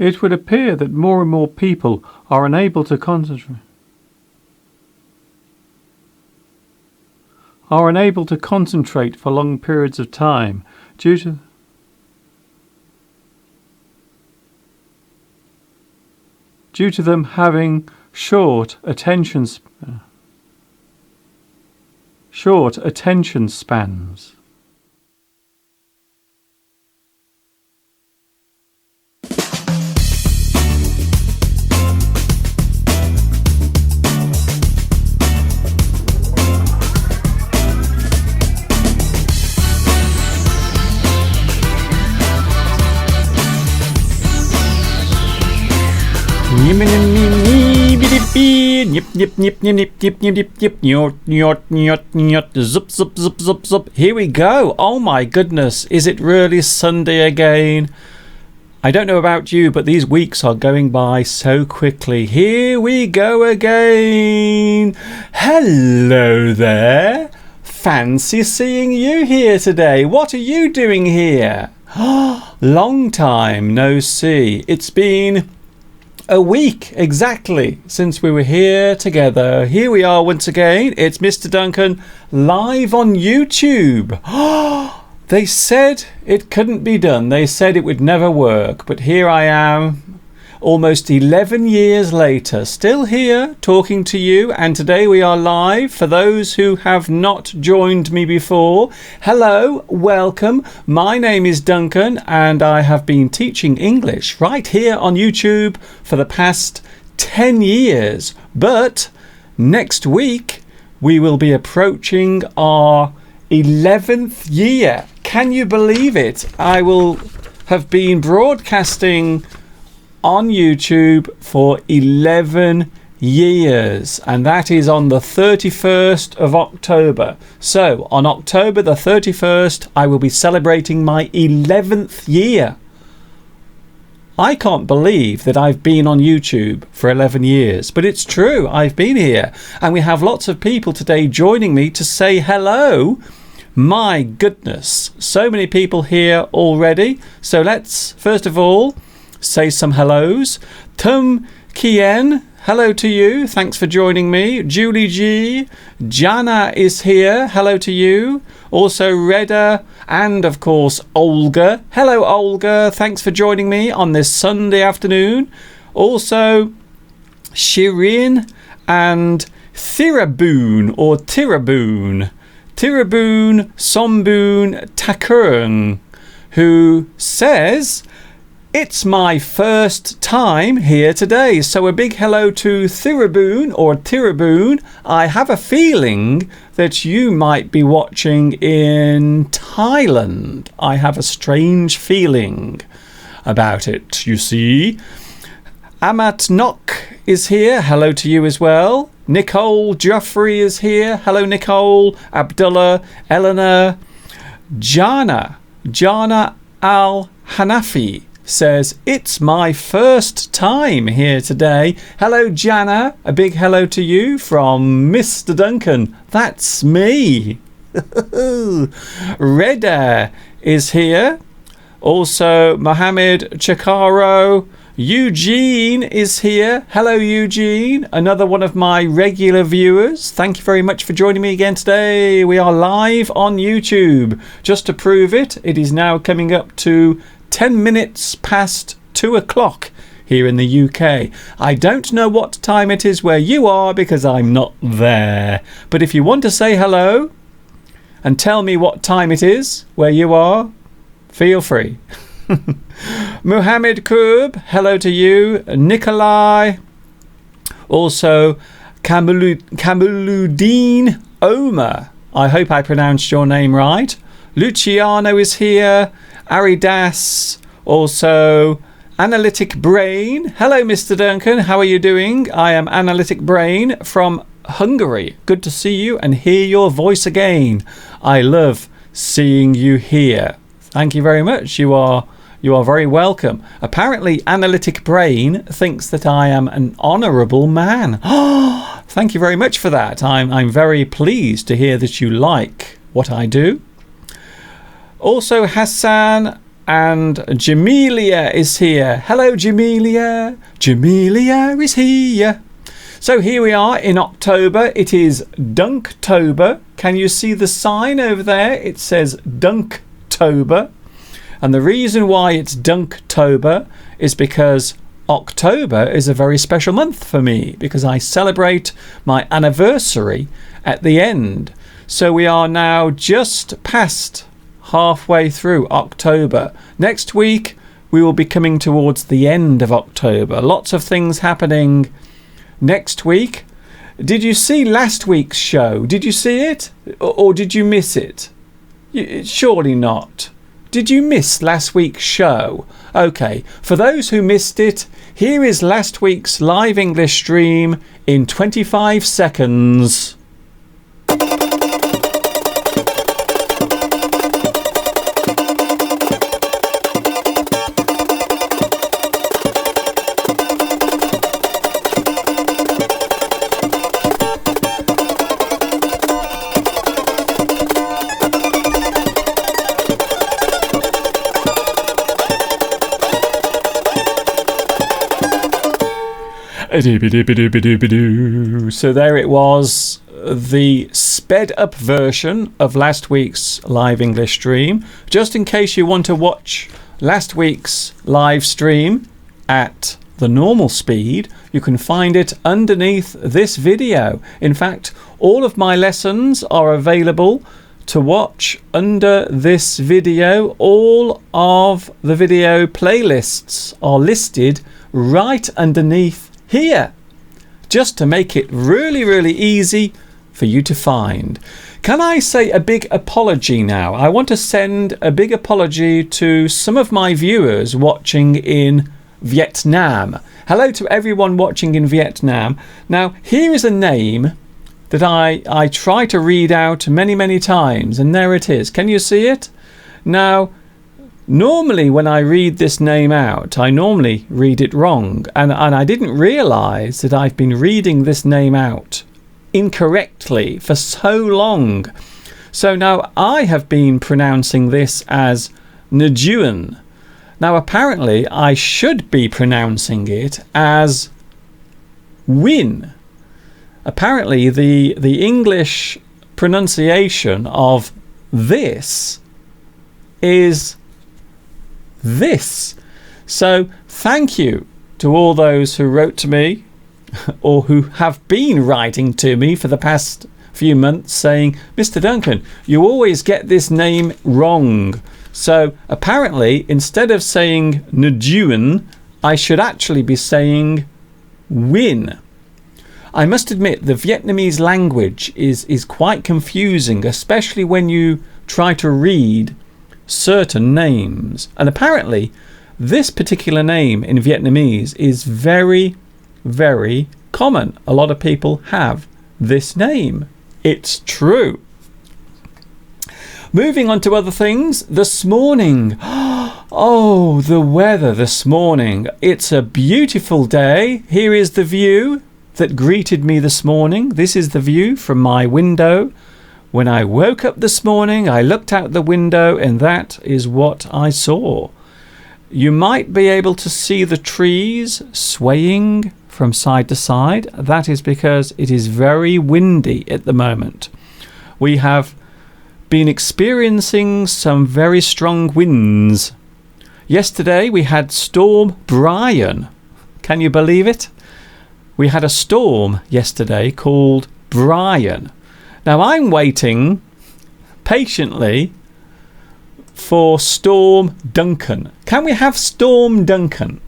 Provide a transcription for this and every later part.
It would appear that more and more people are unable to concentrate for long periods of time due to them having short attention spans. Here we go. Oh my goodness, is it really Sunday again? I don't know about you, but these weeks are going by so quickly. Here we go again. Hello there. Fancy seeing you here today. What are you doing here? Long time no see. It's been a week exactly since we were here together. Here we are once again. It's Mr. Duncan live on YouTube. They said it couldn't be done. They said it would never work. But here I am, almost 11 years later, still here talking to you. And today we are live. For those who have not joined me before, hello, welcome. My name is Duncan and I have been teaching English right here on YouTube for the past 10 years. But next week we will be approaching our 11th year. Can you believe it? I will have been broadcasting on YouTube for 11 years, and that is on the 31st of October. So on October the 31st I will be celebrating my 11th year. I can't believe that I've been on YouTube for 11 years, but it's true. I've been here, and we have lots of people today joining me to say hello. My goodness, so many people here already. So let's first of all say some hellos. Tum Kien, hello to you. Thanks for joining me. Julie G. Jana is here. Hello to you. Also Reda and of course Olga. Hello Olga. Thanks for joining me on this Sunday afternoon. Also Shirin and Thiraboon or Tiraboon. Tiraboon Somboon Takurn, who says, it's my first time here today. So a big hello to Thiraboon or Tiraboon. I have a feeling that you might be watching in Thailand. I have a strange feeling about it, you see. Amat Nok is here. Hello to you as well. Nicole Joffrey is here. Hello, Nicole. Abdullah, Eleanor. Jana Al-Hanafi says, it's my first time here today. Hello, Jana. A big hello to you from Mr. Duncan. That's me. Reda is here. Also, Mohammed Chakaro. Eugene is here. Hello, Eugene. Another one of my regular viewers. Thank you very much for joining me again today. We are live on YouTube. Just to prove it, it is now coming up to 10 minutes past 2 o'clock here in the UK. I don't know what time it is where you are because I'm not there. But if you want to say hello and tell me what time it is where you are, feel free. Muhammad Kub, hello to you. Nikolai. Also Kamaluddin Omar. I hope I pronounced your name right. Luciano is here. Aridas. Also Analytic Brain. Hello, Mr. Duncan. How are you doing? I am Analytic Brain from Hungary. Good to see you and hear your voice again. I love seeing you here. Thank you very much. You are very welcome. Apparently, Analytic Brain thinks that I am an honourable man. Thank you very much for that. I'm very pleased to hear that you like what I do. Also, Hassan and Jamelia is here. Hello, Jamelia. Jamelia is here. So here we are in October. It is Dunktober. Can you see the sign over there? It says Dunktober. And the reason why it's Dunktober is because October is a very special month for me, because I celebrate my anniversary at the end. So we are now just past halfway through October. Next week we will be coming towards the end of October. Lots of things happening next week. Did you see last week's show? Did you see it? Or did you miss it? Surely not. Did you miss last week's show? Okay, for those who missed it, here is last week's live English stream in 25 seconds. So there it was, the sped up version of last week's live English stream. Just in case you want to watch last week's live stream at the normal speed, you can find it underneath this video. In fact, all of my lessons are available to watch under this video. All of the video playlists are listed right underneath here, just to make it really easy for you to find. Can I say a big apology now? I want to send a big apology to some of my viewers watching in Vietnam. Hello to everyone watching in Vietnam. Now, here is a name that I try to read out many times, and there it is. Can you see it? Now, normally when I read this name out, I normally read it wrong, and I didn't realise that I've been reading this name out incorrectly for so long. So now I have been pronouncing this as Nguyen. Now apparently I should be pronouncing it as Win. Apparently the English pronunciation of this is this. So thank you to all those who wrote to me or who have been writing to me for the past few months saying, Mr. Duncan, you always get this name wrong. So apparently instead of saying Nguyen, I should actually be saying Win. I must admit the Vietnamese language is quite confusing, especially when you try to read certain names, and apparently this particular name in Vietnamese is very common. A lot of people have this name. It's true. Moving on to other things, this morning, oh, the weather this morning, it's a beautiful day. Here is the view that greeted me this morning. This is the view from my window. When I woke up this morning, I looked out the window and that is what I saw. You might be able to see the trees swaying from side to side. That is because it is very windy at the moment. We have been experiencing some very strong winds. Yesterday we had Storm Brian. Can you believe it? We had a storm yesterday called Brian. Now I'm waiting patiently for Storm Duncan. Can we have Storm Duncan?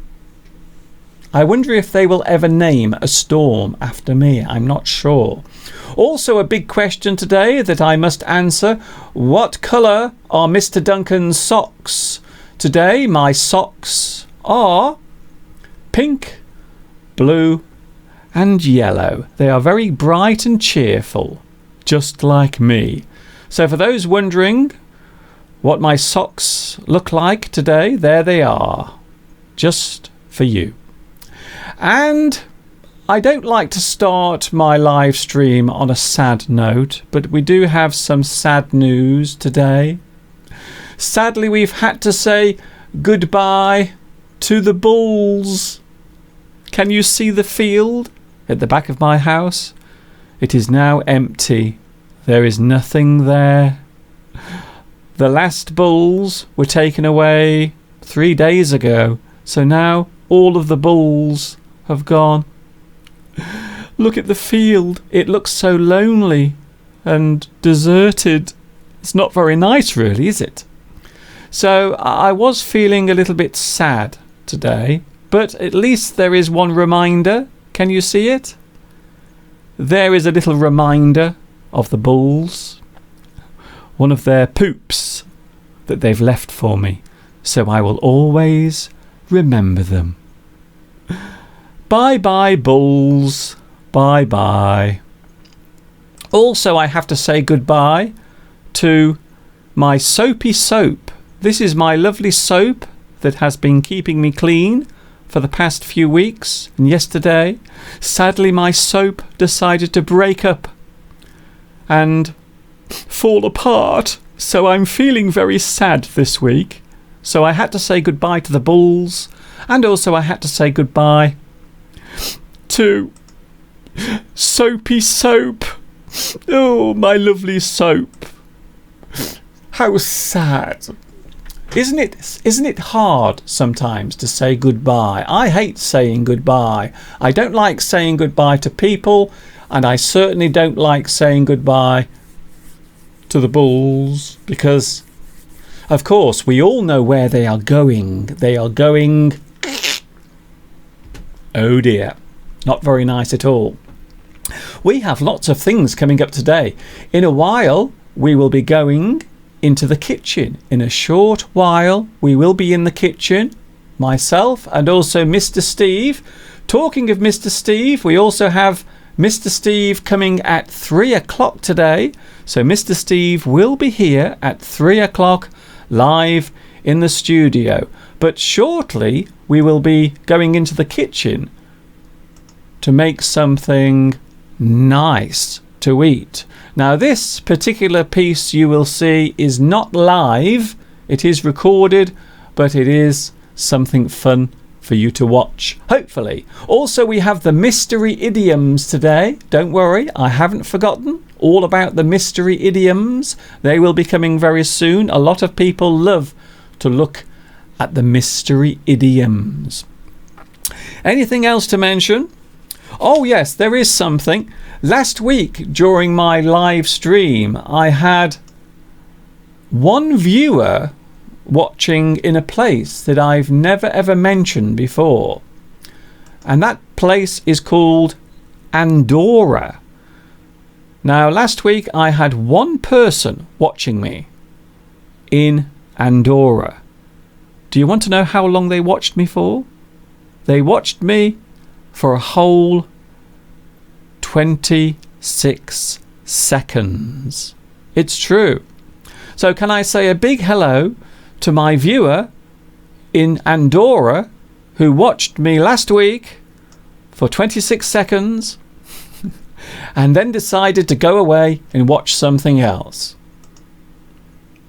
I wonder if they will ever name a storm after me. I'm not sure. Also a big question today that I must answer. What colour are Mr. Duncan's socks? Today my socks are pink, blue and yellow. They are very bright and cheerful, just like me. So for those wondering what my socks look like today, there they are, just for you. And I don't like to start my live stream on a sad note, but we do have some sad news today. Sadly, we've had to say goodbye to the bulls. Can you see the field at the back of my house? It is now empty. There is nothing there. The last bulls were taken away 3 days ago, so now all of the bulls have gone. Look at the field. It looks so lonely and deserted. It's not very nice, really, is it? So I was feeling a little bit sad today, but at least there is one reminder. Can you see it? There is a little reminder of the bulls, one of their poops that they've left for me, so I will always remember them. Bye bye, bulls. Bye bye. Also, I have to say goodbye to my soapy soap. This is my lovely soap that has been keeping me clean for the past few weeks. And yesterday, sadly, my soap decided to break up and fall apart. So I'm feeling very sad this week. So I had to say goodbye to the bulls, and also I had to say goodbye to soapy soap. Oh, my lovely soap. How sad. Isn't it hard sometimes to say goodbye? I hate saying goodbye. I don't like saying goodbye to people, and I certainly don't like saying goodbye to the bulls, because of course we all know where they are going. They are going, oh dear, not very nice at all. We have lots of things coming up today. In a while we will be going into the kitchen. In a short while we will be in the kitchen, myself and also Mr. Steve. Talking of Mr. Steve, we also have Mr. Steve coming at 3 o'clock today. So Mr. Steve will be here at 3 o'clock live in the studio. But shortly we will be going into the kitchen to make something nice to eat. Now this particular piece, you will see, is not live. It is recorded, but it is something fun for you to watch, hopefully. Also, we have the mystery idioms today. Don't worry, I haven't forgotten all about the mystery idioms. They will be coming very soon. A lot of people love to look at the mystery idioms. Anything else to mention? Oh yes, there is something. Last week during my live stream, I had one viewer watching in a place that I've never ever mentioned before, and that place is called Andorra. Now last week I had one person watching me in Andorra. Do you want to know how long they watched me for? They watched me for a whole 26 seconds. It's true. So can I say a big hello to my viewer in Andorra who watched me last week for 26 seconds and then decided to go away and watch something else.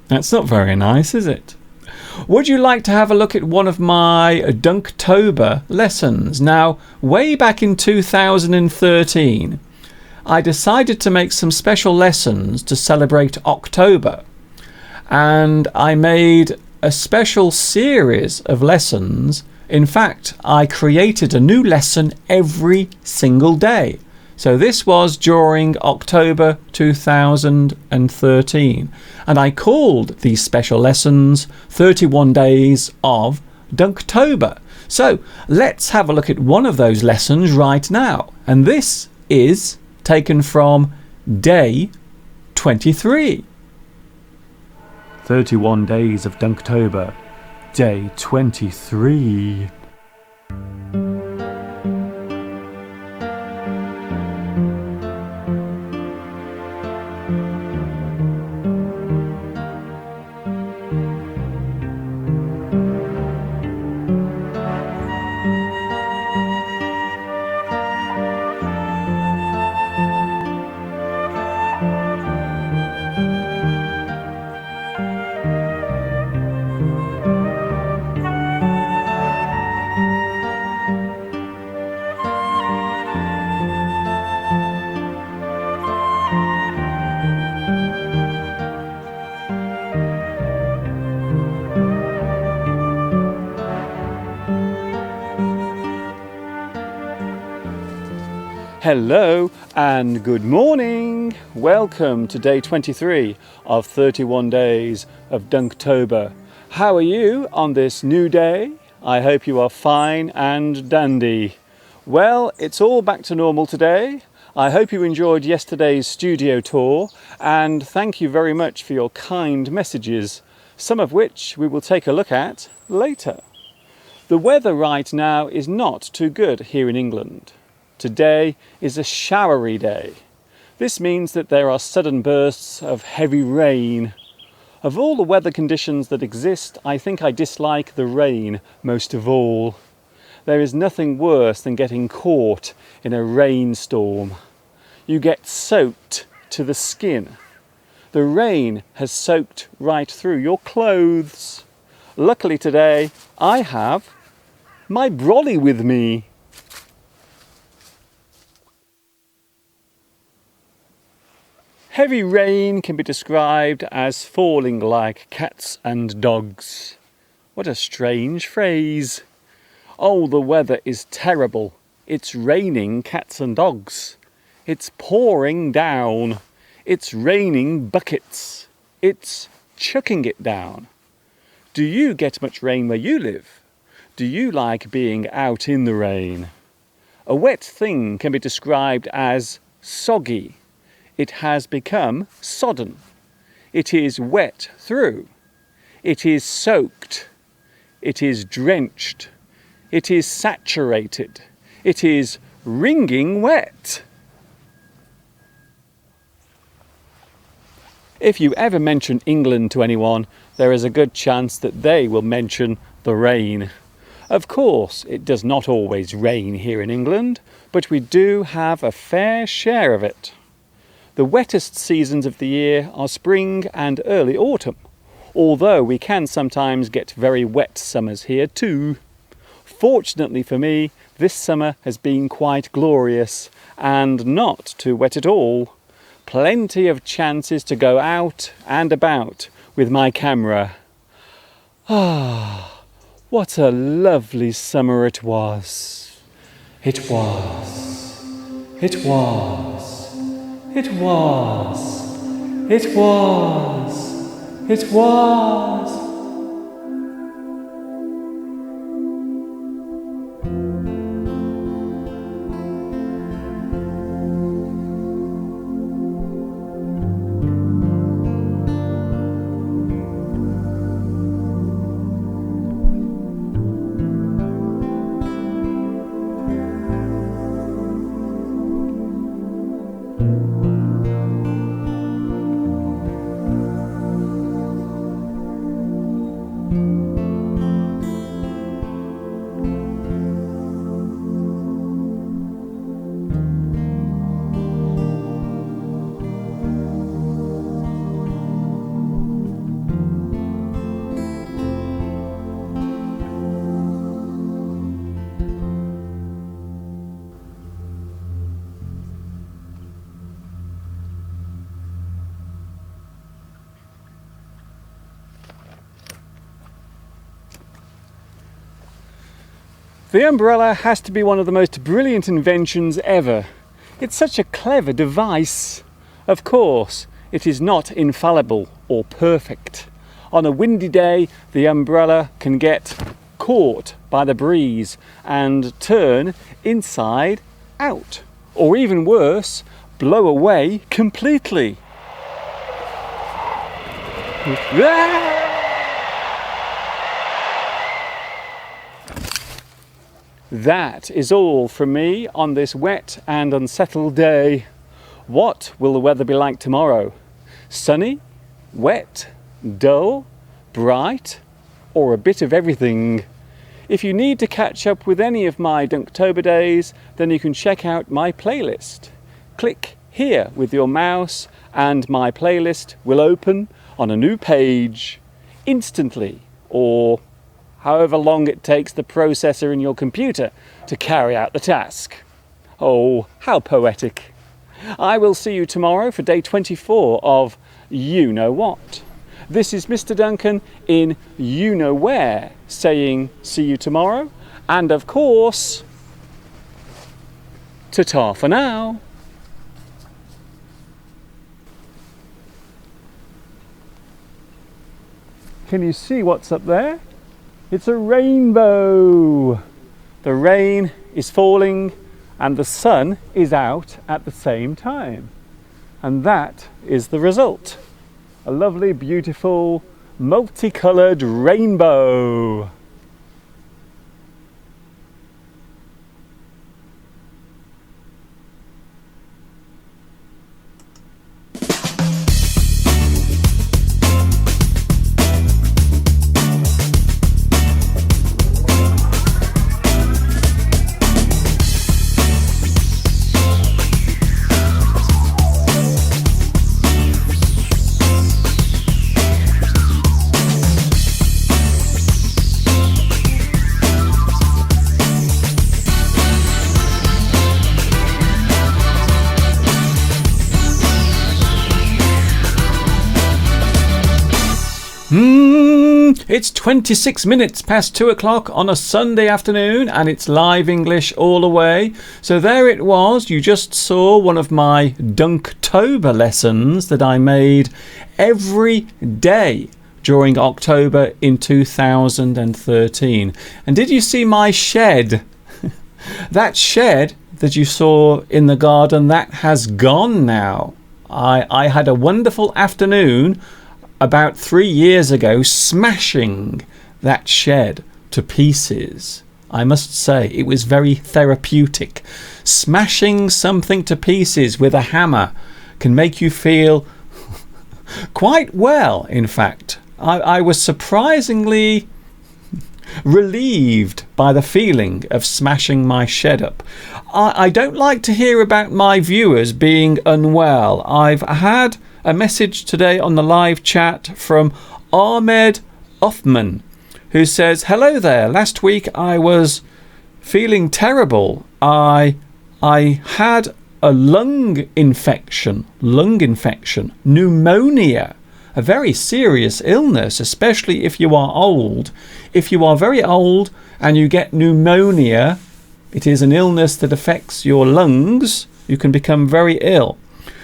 That's not very nice, is it? Would you like to have a look at one of my Dunktober lessons? Now, way back in 2013, I decided to make some special lessons to celebrate October. And I made a special series of lessons. In fact, I created a new lesson every single day. So this was during October 2013, and I called these special lessons 31 Days of Dunktober. So let's have a look at one of those lessons right now, and this is taken from day 23. 31 Days of Dunktober, day 23. Hello and good morning. Welcome to day 23 of 31 days of Dunktober. How are you on this new day? I hope you are fine and dandy. Well, it's all back to normal today. I hope you enjoyed yesterday's studio tour, and thank you very much for your kind messages, some of which we will take a look at later. The weather right now is not too good here in England. Today is a showery day. This means that there are sudden bursts of heavy rain. Of all the weather conditions that exist, I think I dislike the rain most of all. There is nothing worse than getting caught in a rainstorm. You get soaked to the skin. The rain has soaked right through your clothes. Luckily today, I have my brolly with me. Heavy rain can be described as falling like cats and dogs. What a strange phrase. Oh, the weather is terrible. It's raining cats and dogs. It's pouring down. It's raining buckets. It's chucking it down. Do you get much rain where you live? Do you like being out in the rain? A wet thing can be described as soggy. It has become sodden. It is wet through. It is soaked. It is drenched. It is saturated. It is wringing wet. If you ever mention England to anyone, there is a good chance that they will mention the rain. Of course, it does not always rain here in England, but we do have a fair share of it. The wettest seasons of the year are spring and early autumn, although we can sometimes get very wet summers here too. Fortunately for me, this summer has been quite glorious and not too wet at all. Plenty of chances to go out and about with my camera. Ah, what a lovely summer it was. It was. It was. It was. It was. It was. The umbrella has to be one of the most brilliant inventions ever. It's such a clever device. Of course, it is not infallible or perfect. On a windy day, the umbrella can get caught by the breeze and turn inside out. Or even worse, blow away completely. That is all from me on this wet and unsettled day. What will the weather be like tomorrow? Sunny, wet, dull, bright, or a bit of everything? If you need to catch up with any of my Dunktober days, then you can check out my playlist. Click here with your mouse and my playlist will open on a new page instantly, or however long it takes the processor in your computer to carry out the task. Oh, how poetic. I will see you tomorrow for day 24 of You Know What. This is Mr. Duncan in You Know Where, saying see you tomorrow, and of course, Ta-ta for now. Can you see what's up there? It's a rainbow. The rain is falling and the sun is out at the same time. And that is the result. A lovely, beautiful, multicoloured rainbow. It's 26 minutes past 2 o'clock on a Sunday afternoon and it's live English all the way. So there it was. You just saw one of my Dunktober lessons that I made every day during October in 2013. And did you see my shed? That shed that you saw in the garden, that has gone now. I had a wonderful afternoon about 3 years ago smashing that shed to pieces. I must say it was very therapeutic. Smashing something to pieces with a hammer can make you feel quite well, in fact. I was surprisingly relieved by the feeling of smashing my shed up. I don't like to hear about my viewers being unwell. I've had a message today on the live chat from Ahmed Othman, who says, hello there, last week I was feeling terrible. I had a lung infection, pneumonia, a very serious illness, especially if you are old. If you are very old and you get pneumonia, it is an illness that affects your lungs. You can become very ill.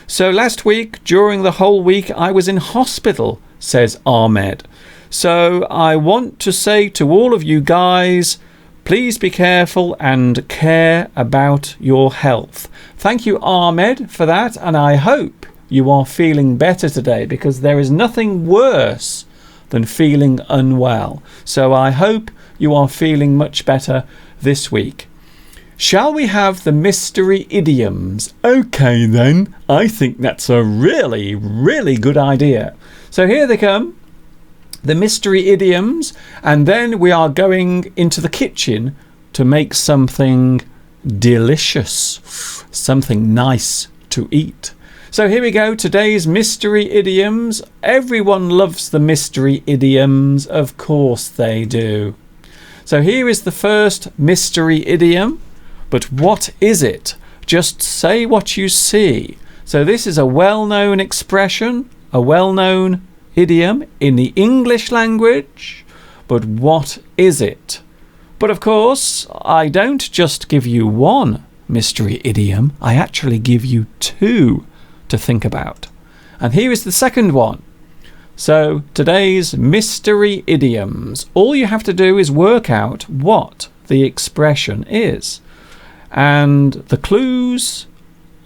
So last week, during the whole week, I was in hospital, says Ahmed. So I want to say to all of you guys, please be careful and care about your health. Thank you, Ahmed, for that. And I hope you are feeling better today, because there is nothing worse than feeling unwell. So I hope you are feeling much better this week. Shall we have the mystery idioms? Okay then, I think that's a really, really good idea. So here they come, the mystery idioms, and then we are going into the kitchen to make something delicious, something nice to eat. So here we go, today's mystery idioms. Everyone loves the mystery idioms, of course they do. So here is the first mystery idiom. But what is it? Just say what you see. So this is a well-known expression, a well-known idiom in the English language. But what is it? But of course, I don't just give you one mystery idiom. I actually give you two to think about. And here is the second one. So today's mystery idioms. All you have to do is work out what the expression is. And the clues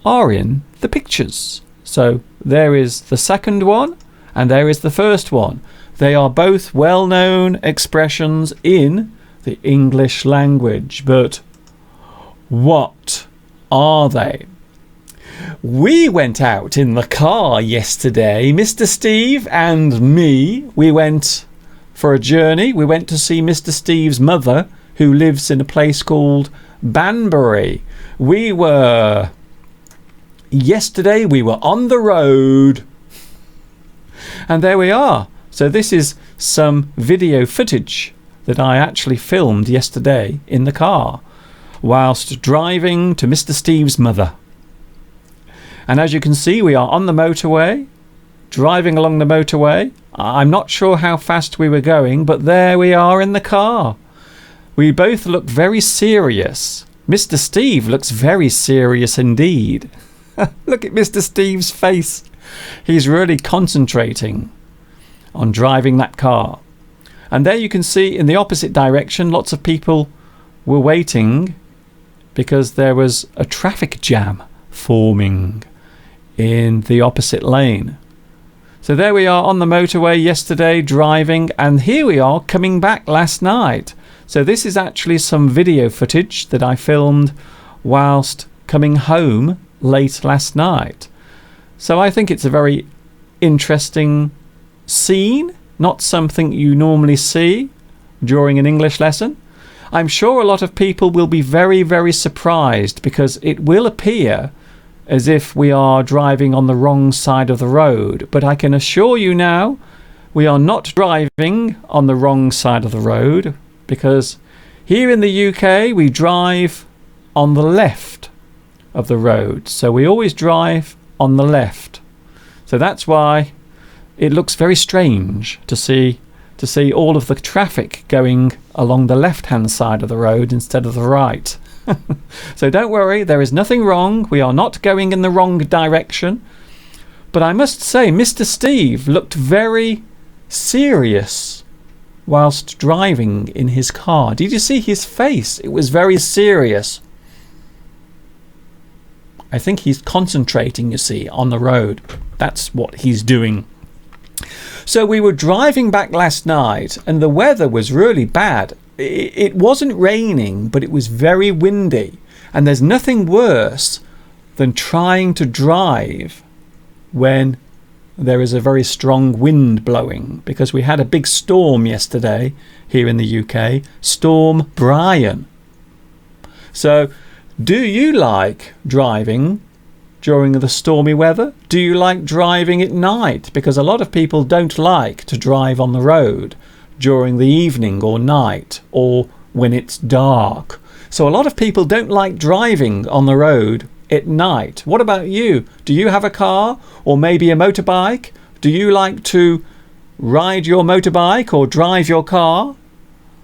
are in the pictures. So there is the second one and there is the first one. They are both well-known expressions in the English language. But what are they? We went out in the car yesterday, Mr. Steve and me. We went for a journey. We went to see Mr. Steve's mother, who lives in a place called Banbury. Yesterday we were on the road, and there we are. So this is some video footage that I actually filmed yesterday in the car whilst driving to Mr. Steve's mother. And as you can see, we are on the motorway, driving along the motorway. I'm not sure how fast we were going, but there we are in the car. We both look very serious. Mr. Steve looks very serious indeed. Look at Mr. Steve's face. He's really concentrating on driving that car. And there you can see in the opposite direction, lots of people were waiting because there was a traffic jam forming in the opposite lane. So there we are on the motorway yesterday driving, and here we are coming back last night. So this is actually some video footage that I filmed whilst coming home late last night. So I think it's a very interesting scene, not something you normally see during an English lesson. I'm sure a lot of people will be very, very surprised because it will appear as if we are driving on the wrong side of the road. But I can assure you now, we are not driving on the wrong side of the road, because here in the UK we drive on the left of the road. So we always drive on the left. So that's why it looks very strange to see all of the traffic going along the left-hand side of the road instead of the right. So don't worry, there is nothing wrong. We are not going in the wrong direction. But I must say, Mr. Steve looked very serious whilst driving in his car. Did you see his face? It was very serious. I think he's concentrating, you see, on the road. That's what he's doing. So we were driving back last night and the weather was really bad. It wasn't raining, but it was very windy. And there's nothing worse than trying to drive when there is a very strong wind blowing, because we had a big storm yesterday here in the UK, Storm Brian. So do you like driving during the stormy weather? Do you like driving at night? Because a lot of people don't like to drive on the road during the evening or night or when it's dark. So a lot of people don't like driving on the road at night. What about you? Do you have a car or maybe a motorbike? Do you like to ride your motorbike or drive your car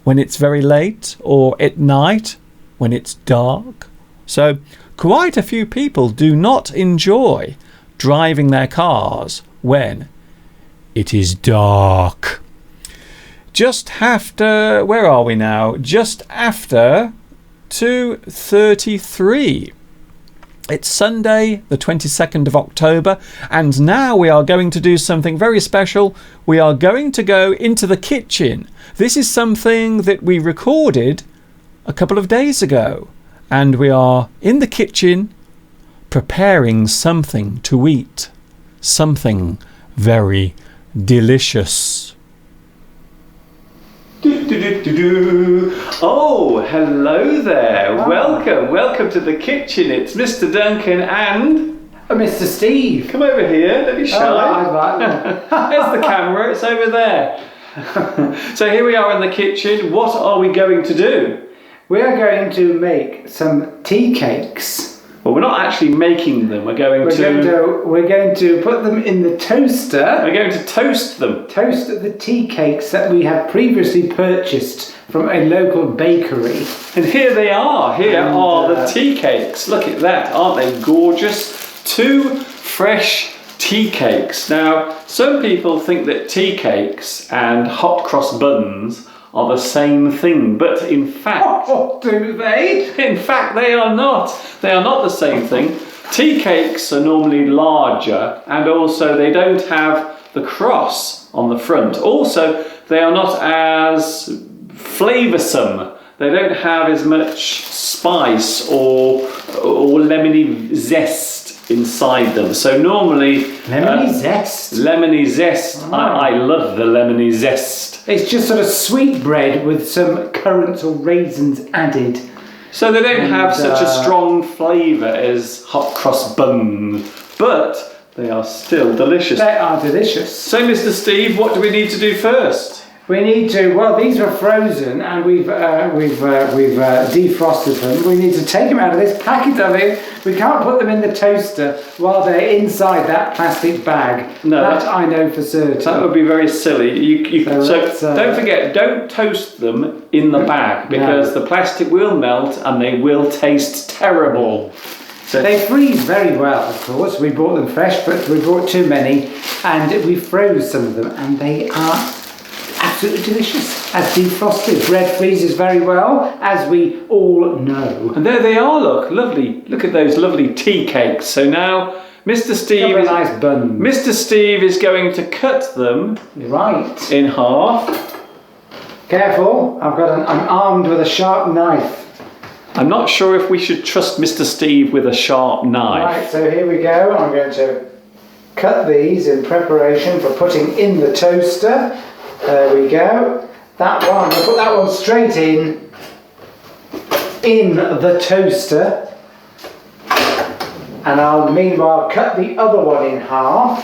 when it's very late or at night when it's dark? So quite a few people do not enjoy driving their cars when it is dark. Just after, where are we now? Just after 2:33. It's Sunday, the 22nd of October, and now we are going to do something very special. We are going to go into the kitchen. This is something that we recorded a couple of days ago, and we are in the kitchen preparing something to eat. Something very delicious. Oh, hello there. Welcome to the kitchen. It's Mr. Duncan and Mr. Steve. Come over here, don't be shy. Right. There's the camera, it's over there. So here we are in the kitchen. What are we going to do? We are going to make some tea cakes. Well, we're not actually making them. We're going to put them in the toaster. We're going to toast them. Toast the tea cakes that we have previously purchased from a local bakery. And here they are. Here are the tea cakes. Look at that. Aren't they gorgeous? 2 fresh tea cakes. Now, some people think that tea cakes and hot cross buns are the same thing, but in fact... Oh, do they? In fact, they are not. They are not the same thing. Tea cakes are normally larger, and also they don't have the cross on the front. Also, they are not as flavoursome. They don't have as much spice or lemony zest inside them. So normally... Lemony zest? Lemony zest. Oh. I love the lemony zest. It's just sort of sweet bread with some currants or raisins added. So they don't have such a strong flavour as hot cross buns, but they are still delicious. They are delicious. So, Mr. Steve, what do we need to do first? we need to. Well, these were frozen, and we've defrosted them. We need to take them out of this packet of it. We can't put them in the toaster while they're inside that plastic bag. No, that I know for certain. That would be very silly. So don't forget, don't toast them in the bag because the plastic will melt and they will taste terrible. So they freeze very well, of course. We bought them fresh, but we bought too many, and we froze some of them, and they are absolutely delicious as defrosted. Bread freezes very well, as we all know. And there they are. Look, lovely. Look at those lovely tea cakes. So now, Mr. Steve, nice buns. Mr. Steve is going to cut them in half. Careful! I'm armed with a sharp knife. I'm not sure if we should trust Mr. Steve with a sharp knife. Right, so here we go. I'm going to cut these in preparation for putting in the toaster. There we go. That one, I'm going to put that one straight in the toaster. And I'll meanwhile cut the other one in half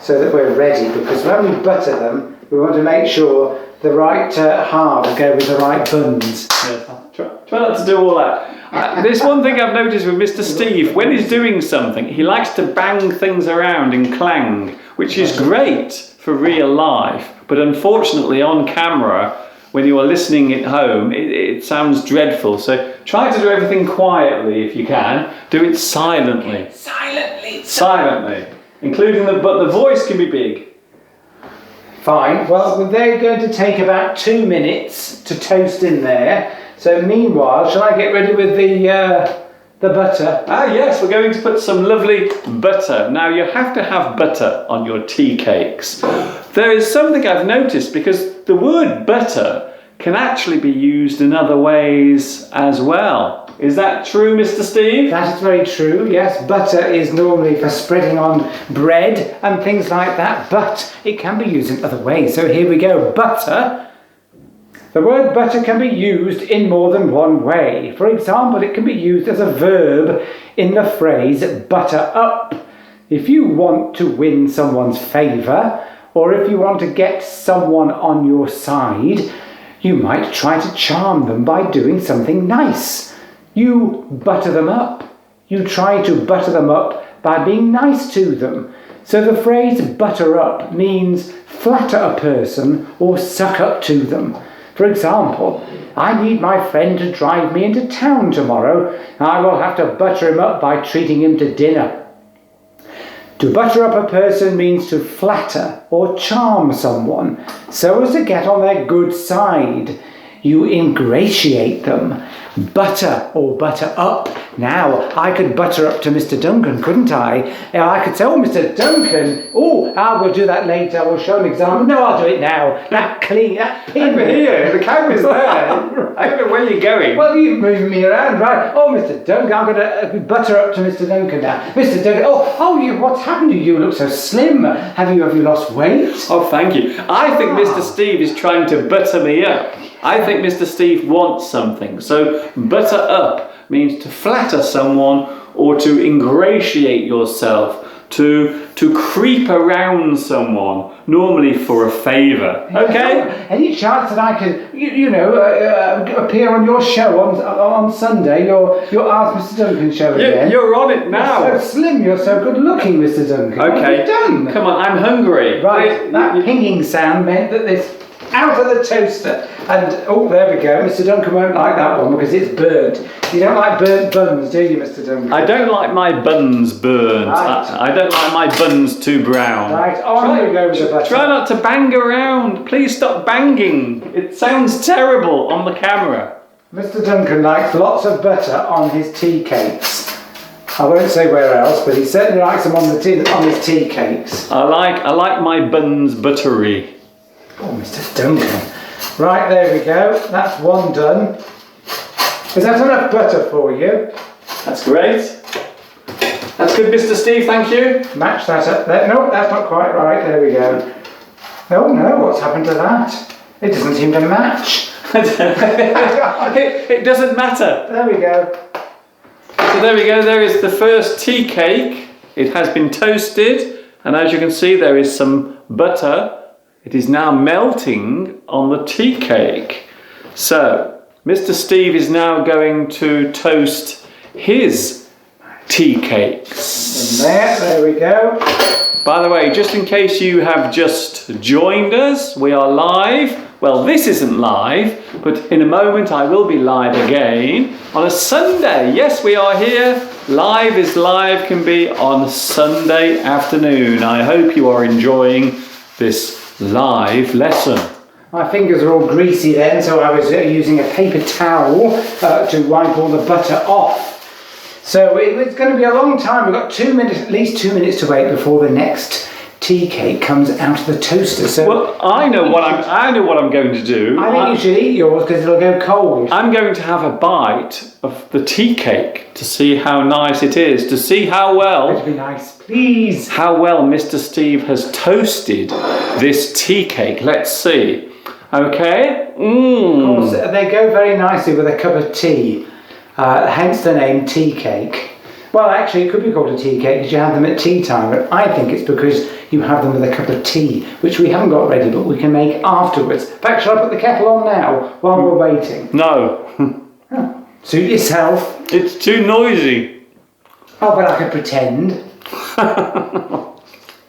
so that we're ready, because when we butter them, we want to make sure the right halves go with the right buns. Yes. Try not to do all that. There's one thing I've noticed with Mr. Steve. When he's doing something, he likes to bang things around and clang, which is great for real life. But unfortunately, on camera, when you are listening at home, it sounds dreadful. So try to do everything quietly if you can. Do it silently. Silently. Including but the voice can be big. Fine. Well, they're going to take about 2 minutes to toast in there. So meanwhile, shall I get ready with the butter? Ah yes, we're going to put some lovely butter. Now you have to have butter on your tea cakes. There is something I've noticed, because the word butter can actually be used in other ways as well. Is that true, Mr. Steve? That is very true, yes. Butter is normally for spreading on bread and things like that, but it can be used in other ways. So here we go, butter. The word butter can be used in more than one way. For example, it can be used as a verb in the phrase butter up. If you want to win someone's favour, or if you want to get someone on your side, you might try to charm them by doing something nice. You butter them up. You try to butter them up by being nice to them. So the phrase butter up means flatter a person or suck up to them. For example, I need my friend to drive me into town tomorrow. I will have to butter him up by treating him to dinner. To butter up a person means to flatter or charm someone so as to get on their good side. You ingratiate them. Butter or butter up. Now, I could butter up to Mr. Duncan, couldn't I? I could say, oh, Mr. Duncan, I will do that later. I will show an example. No, I'll do it now. That pin. Over here, the camera's there. I don't know where you're going. Well, you're moving me around, right? Oh, Mr. Duncan, I'm going to butter up to Mr. Duncan now. Mr. Duncan, what's happened to you? You look so slim. Have you lost weight? Oh, thank you. I think Mr. Steve is trying to butter me up. I think Mr. Steve wants something. So butter up means to flatter someone or to ingratiate yourself, to creep around someone, normally for a favour. Okay? Any chance that I could, appear on your show on Sunday, your Ask Mr. Duncan show again? You're on it now. You're so slim, you're so good looking, Mr. Duncan. Okay. What have you done? Come on, I'm hungry. Right, that pinging sound meant that this out of the toaster. And, there we go. Mr. Duncan won't like that one because it's burnt. You don't like burnt buns, do you, Mr. Duncan? I don't like my buns burnt. Right. I don't like my buns too brown. Right, I'm going to go with the butter. Try not to bang around. Please stop banging. It sounds terrible on the camera. Mr. Duncan likes lots of butter on his tea cakes. I won't say where else, but he certainly likes them on his tea cakes. I like my buns buttery. Oh, Mr. Duncan. Right, there we go. That's one done. Is that enough butter for you? That's great. That's good, Mr. Steve, thank you. Match that up there. No, that's not quite right. There we go. Oh no, what's happened to that? It doesn't seem to match. It doesn't matter. There we go. So there we go. There is the first tea cake. It has been toasted, and as you can see, there is some butter. It is now melting on the tea cake. So, Mr. Steve is now going to toast his tea cakes. There we go. By the way, just in case you have just joined us, we are live. Well, this isn't live, but in a moment I will be live again on a Sunday. Yes, we are here. Live is live can be on Sunday afternoon. I hope you are enjoying this live lesson. My fingers are all greasy then, so I was using a paper towel to wipe all the butter off. So it's going to be a long time. We've got 2 minutes, at least 2 minutes to wait before the next tea cake comes out of the toaster. So well, I know what I'm going to do. I think you should eat yours because it'll go cold. I'm going to have a bite of the tea cake to see how nice it is, to see how well. It'll be nice, please. How well Mr. Steve has toasted this tea cake. Let's see. Okay. Of course, they go very nicely with a cup of tea. Hence the name tea cake. Well, actually, it could be called a tea cake because you have them at tea time, but I think it's because you have them with a cup of tea, which we haven't got ready, but we can make afterwards. In fact, shall I put the kettle on now while we're waiting? No. Suit yourself. It's too noisy. Oh, but I could pretend.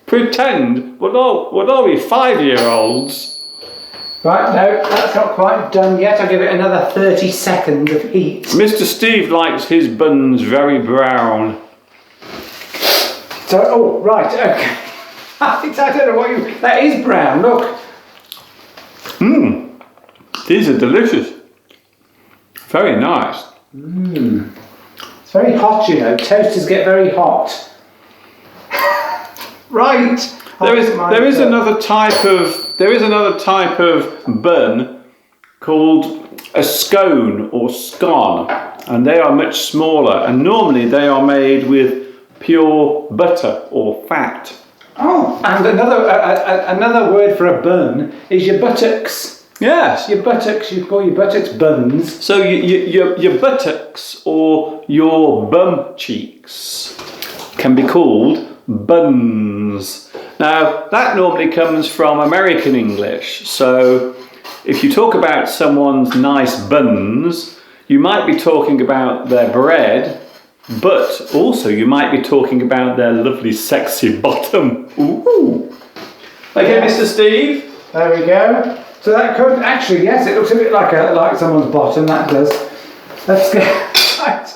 Pretend? What are we, 5-year-olds? Right, no, that's not quite done yet. I'll give it another 30 seconds of heat. Mr. Steve likes his buns very brown. So, oh, right, okay. I don't know what you... That is brown, look. These are delicious. Very nice. It's very hot, you know. Toasters get very hot. Right. There is another type of bun called a scone or scone, and they are much smaller, and normally they are made with pure butter or fat. Oh, and another word for a bun is your buttocks. Yes. Your buttocks, you call your buttocks buns. So your buttocks or your bum cheeks can be called buns. Now, that normally comes from American English. So, if you talk about someone's nice buns, you might be talking about their bread, but also you might be talking about their lovely, sexy bottom. Ooh. Okay, Yes. Mr. Steve. There we go. So that could actually, yes, it looks a bit like someone's bottom. That does. Let's go. Right.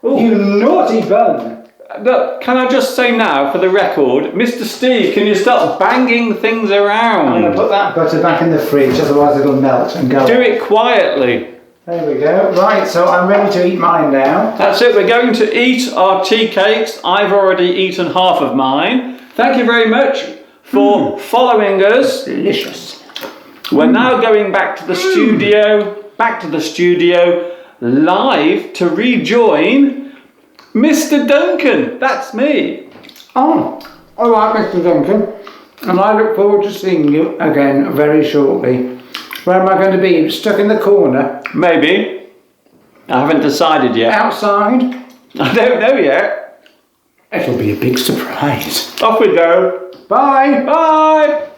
You naughty bun. Look, can I just say now, for the record, Mr. Steve, can you stop banging things around? I'm going to put that butter back in the fridge, otherwise it'll melt and go. Do it quietly. There we go. Right, so I'm ready to eat mine now. That's it, we're going to eat our tea cakes. I've already eaten half of mine. Thank you very much for following us. Delicious. We're now going back to the studio, live to rejoin Mr. Duncan. That's me. Oh, all right, Mr. Duncan. And I look forward to seeing you again very shortly. Where am I going to be? Stuck in the corner? Maybe. I haven't decided yet. Outside? I don't know yet. It'll be a big surprise. Off we go. Bye. Bye.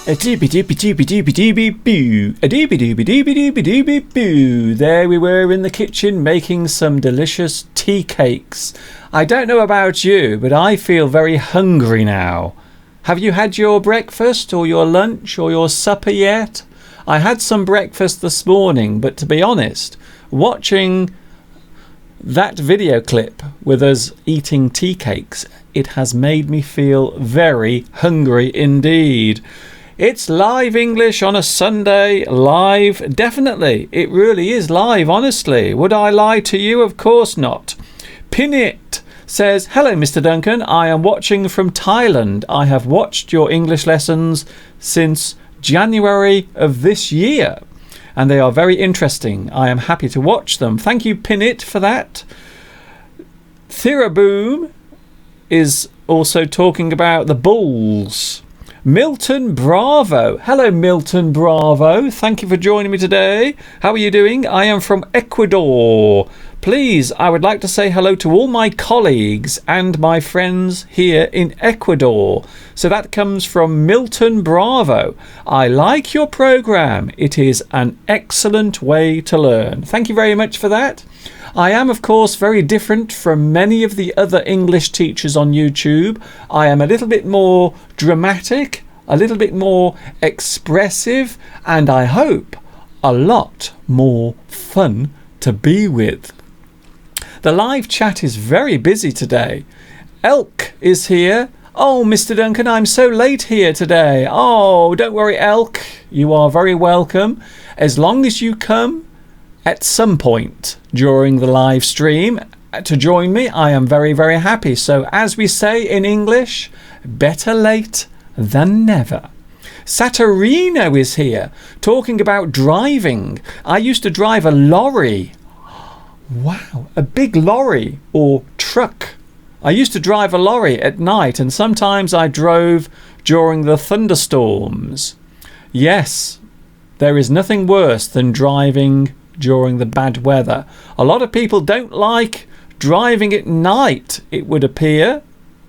A doobie doobie doobie doobie doobie boo. A doobie doobie doobie doobie doobie boo. There we were in the kitchen making some delicious tea cakes. I don't know about you, but I feel very hungry now. Have you had your breakfast or your lunch or your supper yet? I had some breakfast this morning, but to be honest, watching that video clip with us eating tea cakes, it has made me feel very hungry indeed. It's live English on a Sunday. Live, definitely. It really is live, honestly. Would I lie to you? Of course not. Pinit says, hello, Mr. Duncan. I am watching from Thailand. I have watched your English lessons since January of this year, and they are very interesting. I am happy to watch them. Thank you, Pinit, for that. Thiraboom is also talking about the Bulls. Milton Bravo. Hello, Milton Bravo. Thank you for joining me today. How are you doing? I am from Ecuador. Please, I would like to say hello to all my colleagues and my friends here in Ecuador. So that comes from Milton Bravo. I like your program. It is an excellent way to learn. Thank you very much for that. I am, of course, very different from many of the other English teachers on YouTube. I am a little bit more dramatic, a little bit more expressive, and I hope a lot more fun to be with. The live chat is very busy today. Elk is here. Oh, Mr. Duncan, I'm so late here today. Oh, don't worry, Elk. You are very welcome. As long as you come at some point during the live stream to join me, I am very, very happy. So as we say in English, better late than never. Saturino is here talking about driving. I used to drive a lorry. Wow, a big lorry or truck. I used to drive a lorry at night, and sometimes I drove during the thunderstorms. Yes, there is nothing worse than driving during the bad weather. A lot of people don't like driving at night, it would appear,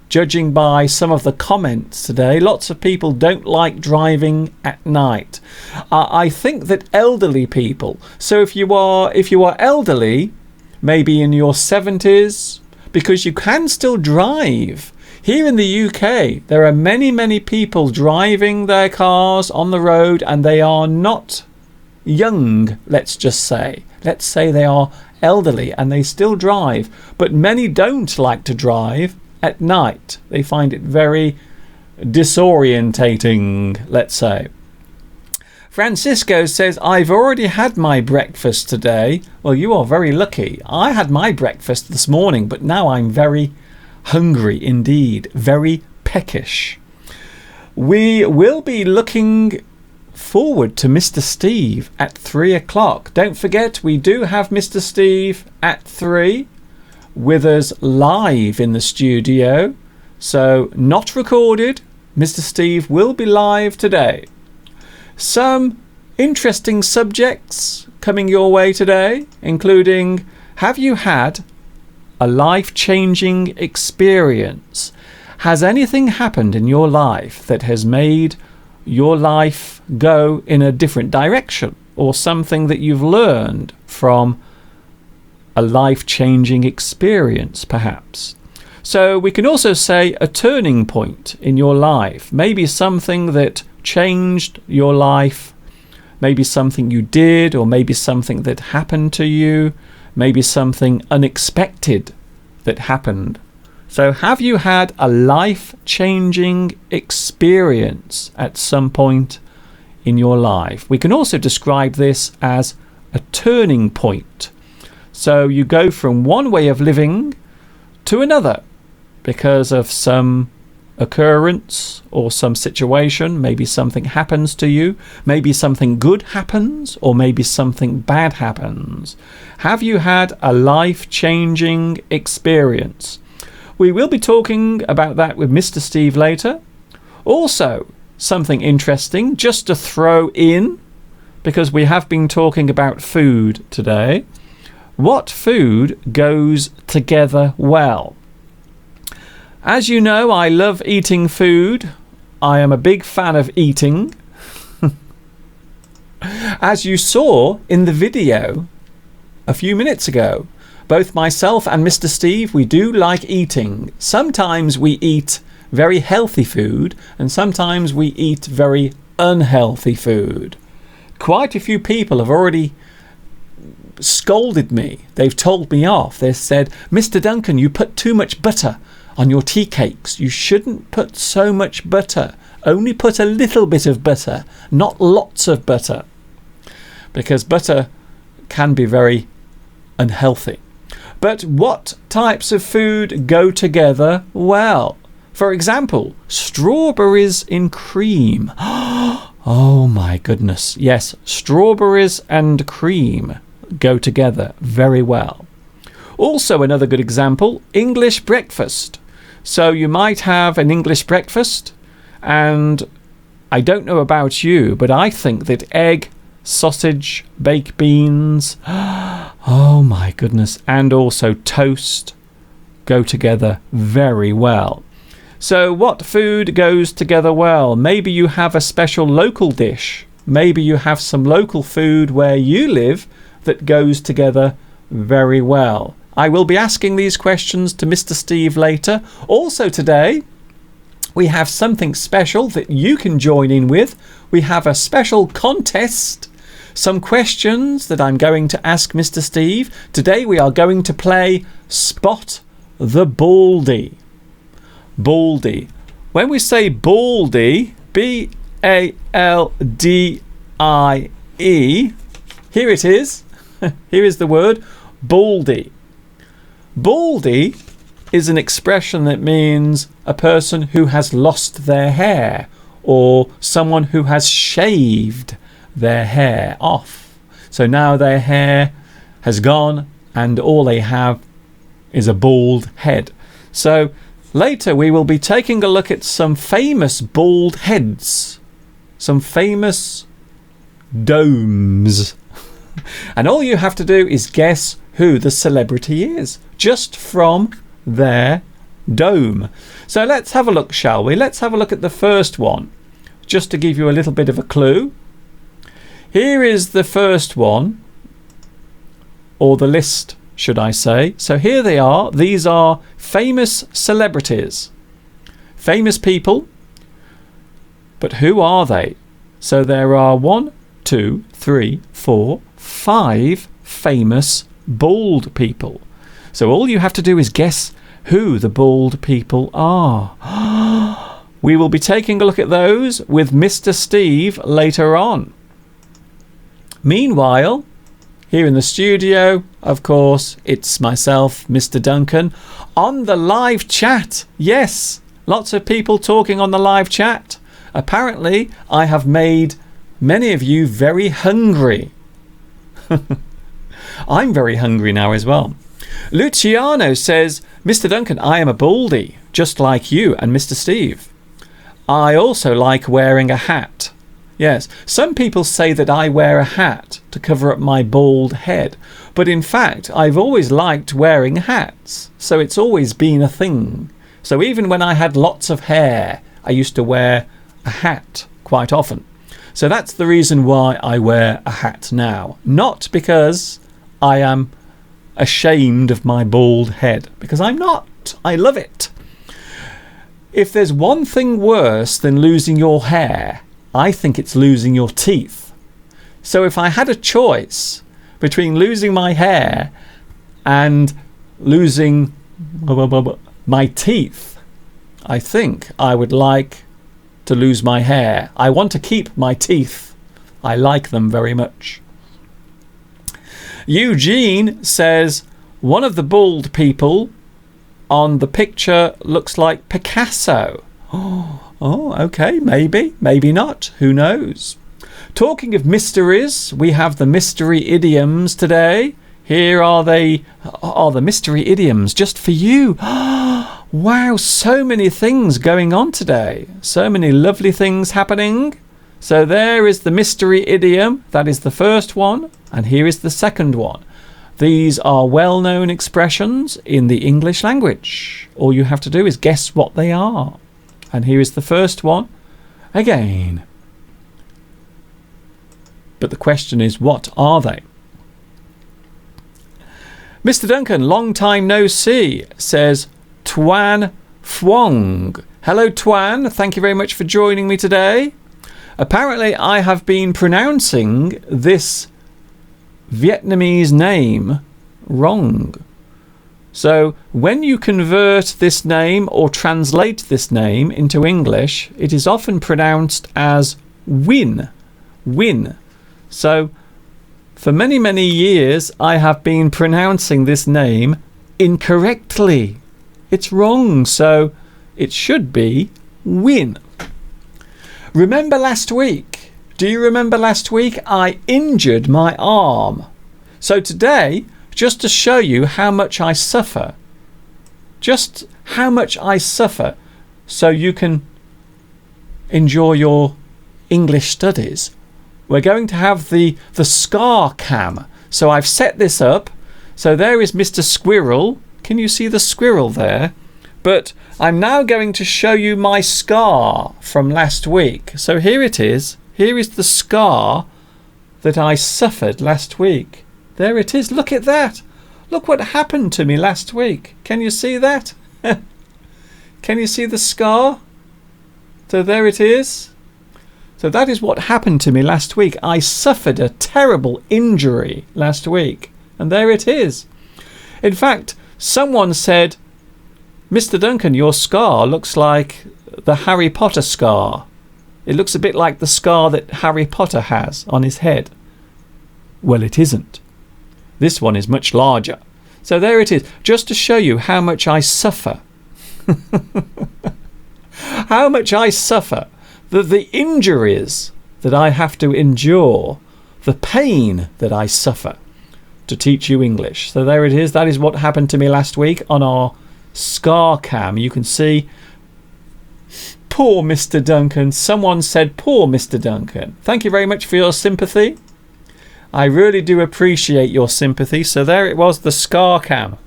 judging by some of the comments today. Lots of people don't like driving at night. I think that elderly people, so if you are elderly, maybe in your 70s, because you can still drive. Here in the UK, there are many people driving their cars on the road, and they are not young, let's just say. Let's say they are elderly and they still drive, but many don't like to drive at night. They find it very disorientating, let's say. Francisco says, I've already had my breakfast today. Well, you are very lucky. I had my breakfast this morning, but now I'm very hungry indeed, very peckish. We will be looking forward to Mr. Steve at 3 o'clock. Don't forget, we do have Mr. Steve at 3 with us live in the studio. So, not recorded. Mr. Steve will be live today. Some interesting subjects coming your way today, including, have you had a life-changing experience? Has anything happened in your life that has made your life go in a different direction, or something that you've learned from a life-changing experience, perhaps? So we can also say a turning point in your life, maybe something that changed your life, maybe something you did, or maybe something that happened to you, maybe something unexpected that happened. So have you had a life-changing experience at some point in your life? We can also describe this as a turning point. So you go from one way of living to another because of some occurrence or some situation. Maybe something happens to you, maybe something good happens, or maybe something bad happens. Have you had a life-changing experience? We will be talking about that with Mr. Steve later. Also, something interesting just to throw in, because we have been talking about food today. What food goes together well? As you know, I love eating food. I am a big fan of eating. As you saw in the video a few minutes ago, both myself and Mr. Steve, we do like eating. Sometimes we eat very healthy food, and sometimes we eat very unhealthy food. Quite a few people have already scolded me. They've told me off. They said, Mr. Duncan, you put too much butter on your tea cakes. You shouldn't put so much butter. Only put a little bit of butter, not lots of butter, because butter can be very unhealthy. But what types of food go together well? For example, strawberries in cream. Oh my goodness. Yes, strawberries and cream go together very well. Also, another good example, English breakfast. So you might have an English breakfast, and I don't know about you, but I think that egg, sausage, baked beans, oh my goodness, and also toast go together very well. So what food goes together well? Maybe you have a special local dish. Maybe you have some local food where you live that goes together very well. I will be asking these questions to Mr. Steve later. Also today, we have something special that you can join in with. We have a special contest, some questions that I'm going to ask Mr. Steve. Today we are going to play Spot the Baldy. Baldy. When we say baldy, B-A-L-D-I-E, here it is. Here is the word baldy. Baldy is an expression that means a person who has lost their hair, or someone who has shaved their hair off. So now their hair has gone and all they have is a bald head. So later we will be taking a look at some famous bald heads, some famous domes. And all you have to do is guess who the celebrity is, just from their dome. So let's have a look, shall we? Let's have a look at the first one, just to give you a little bit of a clue. Here is the first one, or the list, should I say. So here they are. These are famous celebrities, famous people. But who are they? So there are 1, 2, 3, 4, 5 famous bald people. So all you have to do is guess who the bald people are. We will be taking a look at those with Mr. Steve later on. Meanwhile, here in the studio, of course, it's myself, Mr. Duncan, on the live chat. Yes, lots of people talking on the live chat. Apparently, I have made many of you very hungry. I'm very hungry now as well. Luciano says, Mr. Duncan, I am a baldy, just like you and Mr. Steve. I also like wearing a hat. Yes, some people say that I wear a hat to cover up my bald head, but in fact I've always liked wearing hats, so it's always been a thing. So even when I had lots of hair, I used to wear a hat quite often. So that's the reason why I wear a hat now. Not because I am ashamed of my bald head, because I'm not. I love it. If there's one thing worse than losing your hair, I think it's losing your teeth. So if I had a choice between losing my hair and losing my teeth, I think I would like to lose my hair. I want to keep my teeth. I like them very much. Eugene says, one of the bald people on the picture looks like Picasso. Oh, okay, maybe, maybe not. Who knows? Talking of mysteries, we have the mystery idioms today. Here are the mystery idioms just for you. Wow, so many things going on today. So many lovely things happening. So there is the mystery idiom. That is the first one. And here is the second one. These are well-known expressions in the English language. All you have to do is guess what they are. And here is the first one again. But the question is, what are they? Mr. Duncan, long time no see, says Tuan Phuong. Hello, Tuan. Thank you very much for joining me today. Apparently, I have been pronouncing this Vietnamese name wrong. So when you convert this name or translate this name into English, it is often pronounced as Win. Win. So for many, many years, I have been pronouncing this name incorrectly. It's wrong, so it should be Win. Remember last week? Do you remember last week? I injured my arm. So today, just to show you how much I suffer just how much I suffer so you can enjoy your English studies. We're going to have the scar cam. So I've set this up. So there is Mr. Squirrel. Can you see the squirrel there? But I'm now going to show you my scar from last week. So here it is. Here is the scar that I suffered last week. There it is. Look at that. Look what happened to me last week. Can you see that? Can you see the scar? So there it is. So that is what happened to me last week. I suffered a terrible injury last week. And there it is. In fact, someone said, Mr. Duncan, your scar looks like the Harry Potter scar. It looks a bit like the scar that Harry Potter has on his head. Well, it isn't. This one is much larger. So there it is, just to show you how much I suffer. How much I suffer. The injuries that I have to endure. The pain that I suffer to teach you English. So there it is. That is what happened to me last week on our scar cam. You can see, poor Mr. Duncan. Someone said, poor Mr. Duncan. Thank you very much for your sympathy. I really do appreciate your sympathy. So there it was, the scar cam.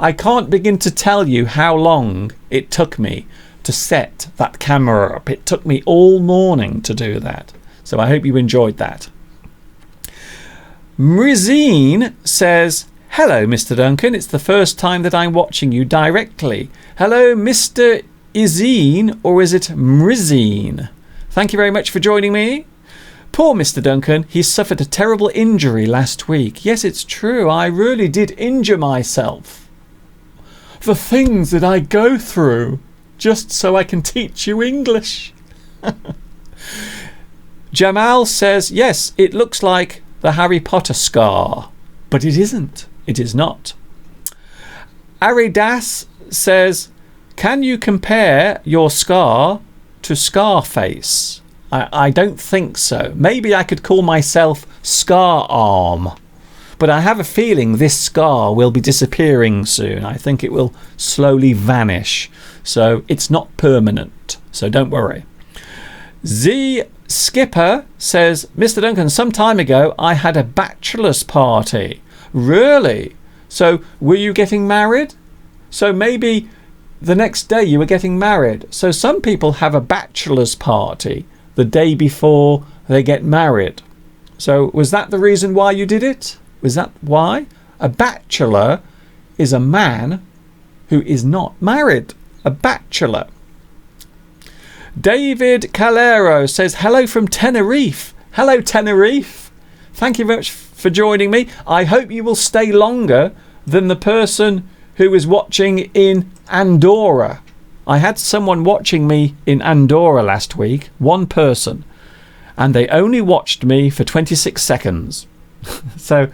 I can't begin to tell you how long it took me to set that camera up. It took me all morning to do that. So I hope you enjoyed that. Mrizine says, hello, Mr. Duncan. It's the first time that I'm watching you directly. Hello, Mr. Izine, or is it Mrizine? Thank you very much for joining me. Poor Mr. Duncan, he suffered a terrible injury last week. Yes, it's true. I really did injure myself. The things that I go through just so I can teach you English. Jamal says, yes, it looks like the Harry Potter scar, but it isn't. It is not. Aridas says, can you compare your scar to Scarface? I don't think so. Maybe I could call myself Scar Arm, but I have a feeling this scar will be disappearing soon. I think it will slowly vanish, so it's not permanent, so don't worry. Z Skipper says, Mr. Duncan, some time ago I had a bachelor's party. Really? So were you getting married? So maybe the next day you were getting married. So some people have a bachelor's party the day before they get married. So was that the reason why you did it? Was that why? A bachelor is a man who is not married. A bachelor. David Calero says, hello from Tenerife. Hello, Tenerife. Thank you very much for joining me. I hope you will stay longer than the person who was watching in Andorra. I had someone watching me in Andorra last week, one person, and they only watched me for 26 seconds. So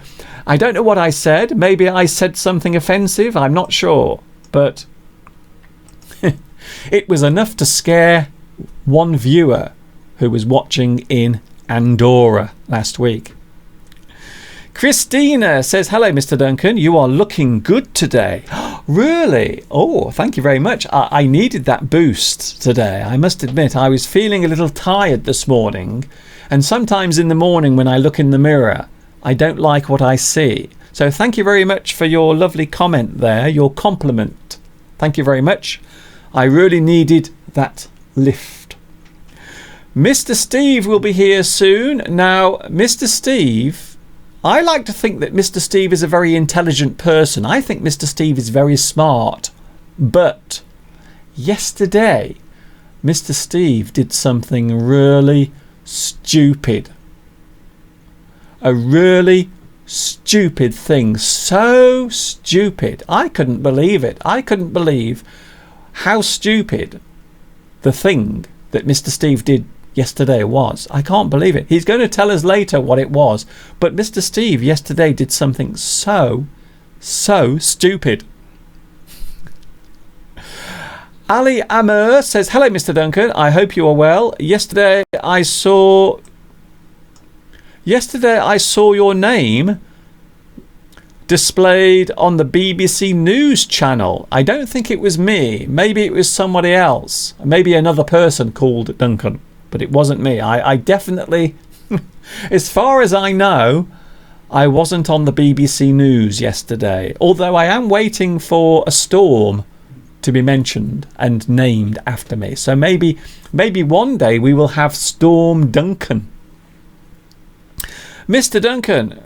I don't know what I said. Maybe I said something offensive. I'm not sure. But it was enough to scare one viewer who was watching in Andorra last week. Christina says, hello, Mr. Duncan. You are looking good today. Really? Oh, thank you very much. I needed that boost today. I must admit, I was feeling a little tired this morning. And sometimes in the morning when I look in the mirror, I don't like what I see. So thank you very much for your lovely comment there, your compliment. Thank you very much. I really needed that lift. Mr. Steve will be here soon. Now, Mr. Steve, I like to think that Mr. Steve is a very intelligent person. I think Mr. Steve is very smart. But yesterday, Mr. Steve did something really stupid. A really stupid thing. So stupid. I couldn't believe it. I couldn't believe how stupid the thing that Mr. Steve did yesterday was. I can't believe it. He's going to tell us later what it was. But Mr. Steve yesterday did something so stupid. Ali Amur says, hello, Mr. Duncan. I hope you are well. Yesterday I saw your name displayed on the BBC News channel. I don't think it was me. Maybe it was somebody else. Maybe another person called Duncan. But it wasn't me. I definitely, as far as I know, I wasn't on the BBC News yesterday. Although I am waiting for a storm to be mentioned and named after me. So maybe one day we will have Storm Duncan. Mr. Duncan,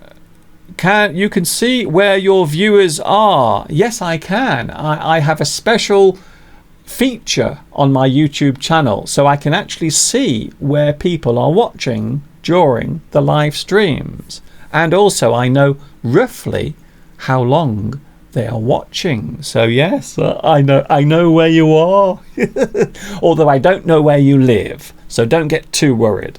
you can see where your viewers are. Yes, I can. I have a special feature on my YouTube channel, so I can actually see where people are watching during the live streams. And also I know roughly how long they are watching. So yes, I know where you are. Although I don't know where you live, so don't get too worried.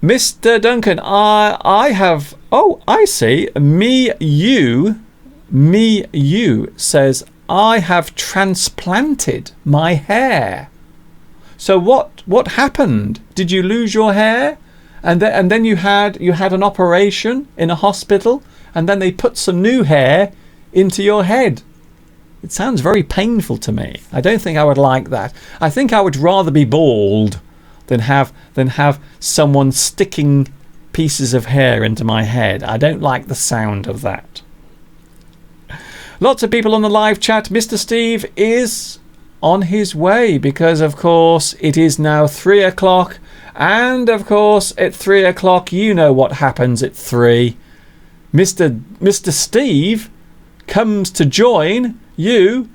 Mr. Duncan, I have, oh, I see, me you says I have transplanted my hair. So what happened? Did you lose your hair? And then you had an operation in a hospital, and then they put some new hair into your head. It sounds very painful to me. I don't think I would like that. I think I would rather be bald than have someone sticking pieces of hair into my head. I don't like the sound of that. Lots of people on the live chat. Mr. Steve is on his way because, of course, it is now 3 o'clock. And, of course, at 3 o'clock, you know what happens at 3. Mr. Steve comes to join you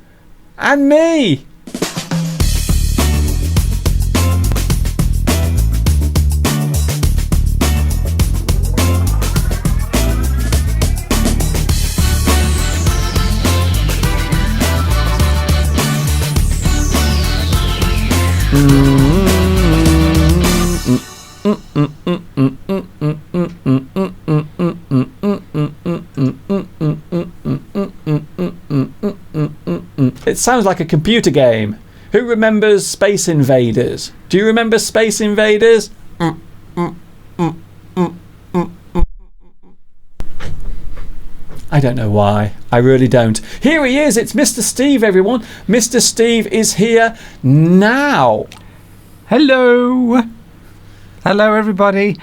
and me. It sounds like a computer game. Who remembers Space Invaders? Do you remember Space Invaders? I don't know why. I really don't. Here he is. It's Mr. Steve, everyone. Mr. Steve is here now. Hello. Hello, everybody.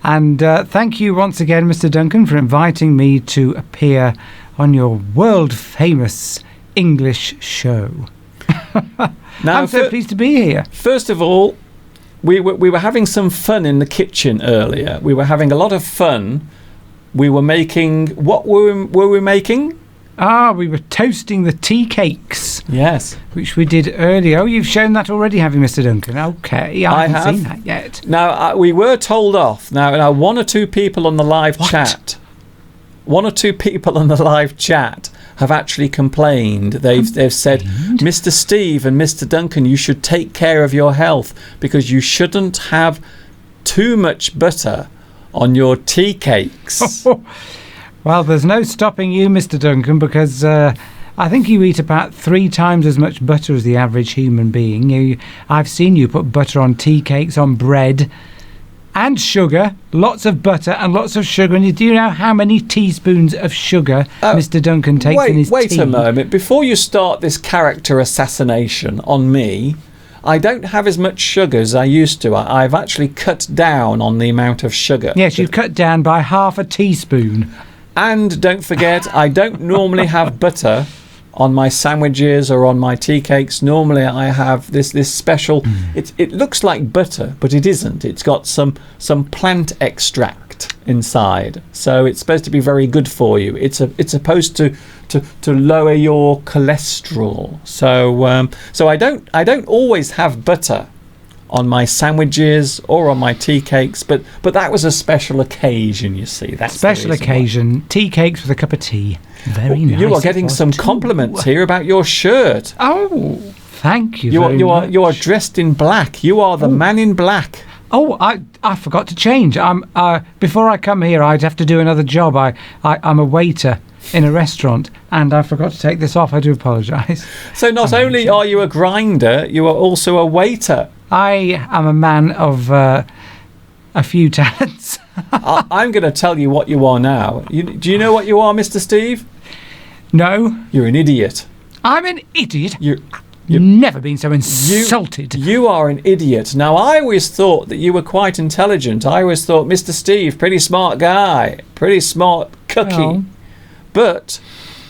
And thank you once again, Mr. Duncan, for inviting me to appear on your world-famous English show. Now, I'm so pleased to be here. First of all, we were having some fun in the kitchen earlier. We were having a lot of fun. We were making... What were we making? We were toasting the tea cakes. Yes. Which we did earlier. Oh, you've shown that already, have you, Mr. Duncan? Okay, I haven't seen that yet. Now, we were told off. Now, one or two people on the live chat... One or two people on the live chat have actually complained. They've said, Mr. Steve and Mr. Duncan, you should take care of your health because you shouldn't have too much butter on your tea cakes. Well, there's no stopping you, Mr. Duncan, because I think you eat about 3 times as much butter as the average human being. I've seen you put butter on tea cakes, on bread, and sugar. Lots of butter and lots of sugar. And do you know how many teaspoons of sugar Mr. Duncan takes in his tea? Wait a moment. Before you start this character assassination on me, I don't have as much sugar as I used to. I've actually cut down on the amount of sugar. Yes, you've cut down by half a teaspoon. And don't forget, I don't normally have butter on my sandwiches or on my tea cakes. Normally I have this special... It looks like butter, but it isn't. It's got some plant extract inside. So it's supposed to be very good for you. It's supposed to lower your cholesterol. So I don't always have butter on my sandwiches or on my tea cakes, but that was a special occasion, you see. That's special occasion. Tea cakes with a cup of tea. Very nice. You are getting some compliments here about your shirt. Oh, thank you. You are dressed in black. You are the man in black. Oh, I forgot to change. Before I come here, I'd have to do another job. I'm a waiter in a restaurant, and I forgot to take this off. I do apologise. So not only are you a grinder, you are also a waiter. I am a man of a few talents. I'm going to tell you what you are now. Do you know what you are, Mr. Steve? No. You're an idiot. I'm an idiot? You've never been so insulted. You are an idiot. Now, I always thought that you were quite intelligent. I always thought, Mr. Steve, pretty smart guy, pretty smart cookie. Well. But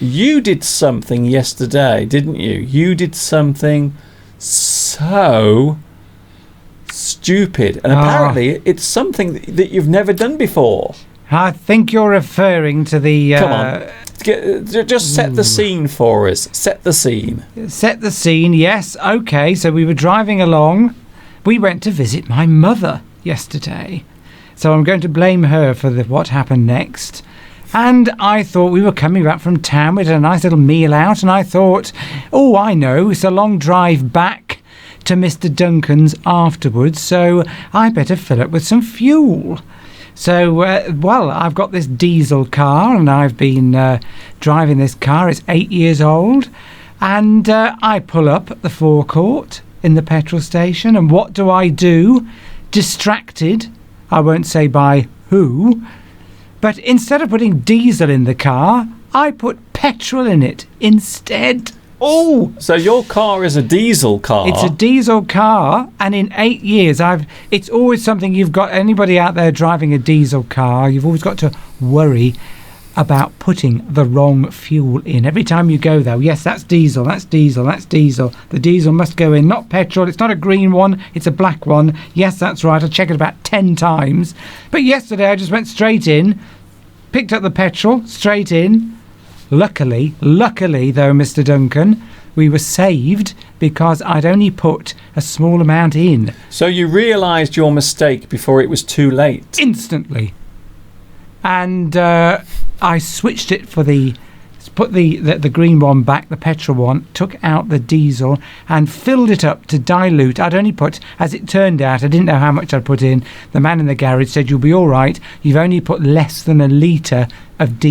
you did something yesterday, didn't you? You did something so stupid. And apparently, it's something that you've never done before. I think you're referring to the... Come on. Just set the scene for us. Set the scene. Set the scene, yes. Okay, so we were driving along. We went to visit my mother yesterday. So I'm going to blame her for what happened next. And I thought we were coming back from town. We had a nice little meal out. And I thought, oh, I know, it's a long drive back to Mr. Duncan's afterwards. So I better fill it with some fuel. So, well, I've got this diesel car and I've been driving this car. It's 8 years old. And I pull up at the forecourt in the petrol station. And what do? Distracted, I won't say by who, but instead of putting diesel in the car, I put petrol in it instead. Oh! So your car is a diesel car? It's a diesel car, and in 8 years, it's always something you've got, anybody out there driving a diesel car, you've always got to worry about putting the wrong fuel in. Every time you go there, yes, that's diesel, that's diesel, that's diesel. The diesel must go in, not petrol. It's not a green one, it's a black one. Yes, that's right, I check it about 10 times. But yesterday, I just went straight in, picked up the petrol, straight in. Luckily though, Mr. Duncan, we were saved because I'd only put a small amount in. So you realised your mistake before it was too late? Instantly. And I switched it for put the green one back, the petrol one, took out the diesel and filled it up to dilute. I'd only put, as it turned out, I didn't know how much I'd put in. The man in the garage said, you'll be all right. You've only put less than a litre of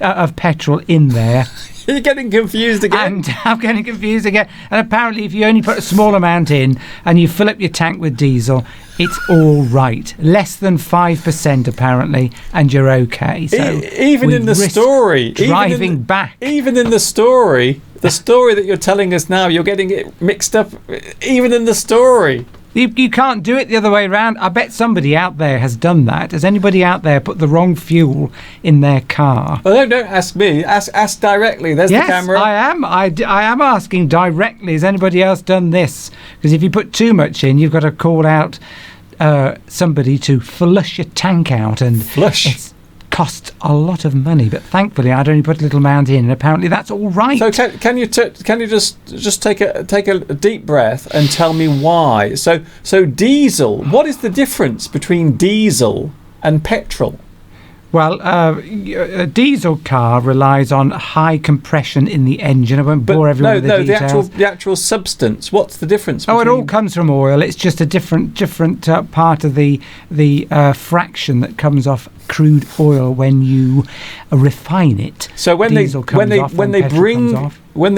of petrol in there. You're getting confused again. And I'm getting confused again. And apparently, if you only put a small amount in and you fill up your tank with diesel, it's all right. Less than 5% apparently, and you're okay. So even in the story, driving back, even in the story that you're telling us now, you're getting it mixed up. Even in the story. You can't do it the other way around. I bet somebody out there has done that. Has anybody out there put the wrong fuel in their car? Well, don't ask me. Ask directly. There's the camera. Yes, I am asking directly. Has anybody else done this? Because if you put too much in, you've got to call out somebody to flush your tank out. And flush? It costs a lot of money. But thankfully, I'd only put a little amount in, and apparently that's all right. So can you just take a deep breath and tell me why? So diesel. What is the difference between diesel and petrol? Well, a diesel car relies on high compression in the engine. I won't bore everyone with the details. the actual substance. What's the difference? It all comes from oil. It's just a different part of the fraction that comes off crude oil when you refine it. So when they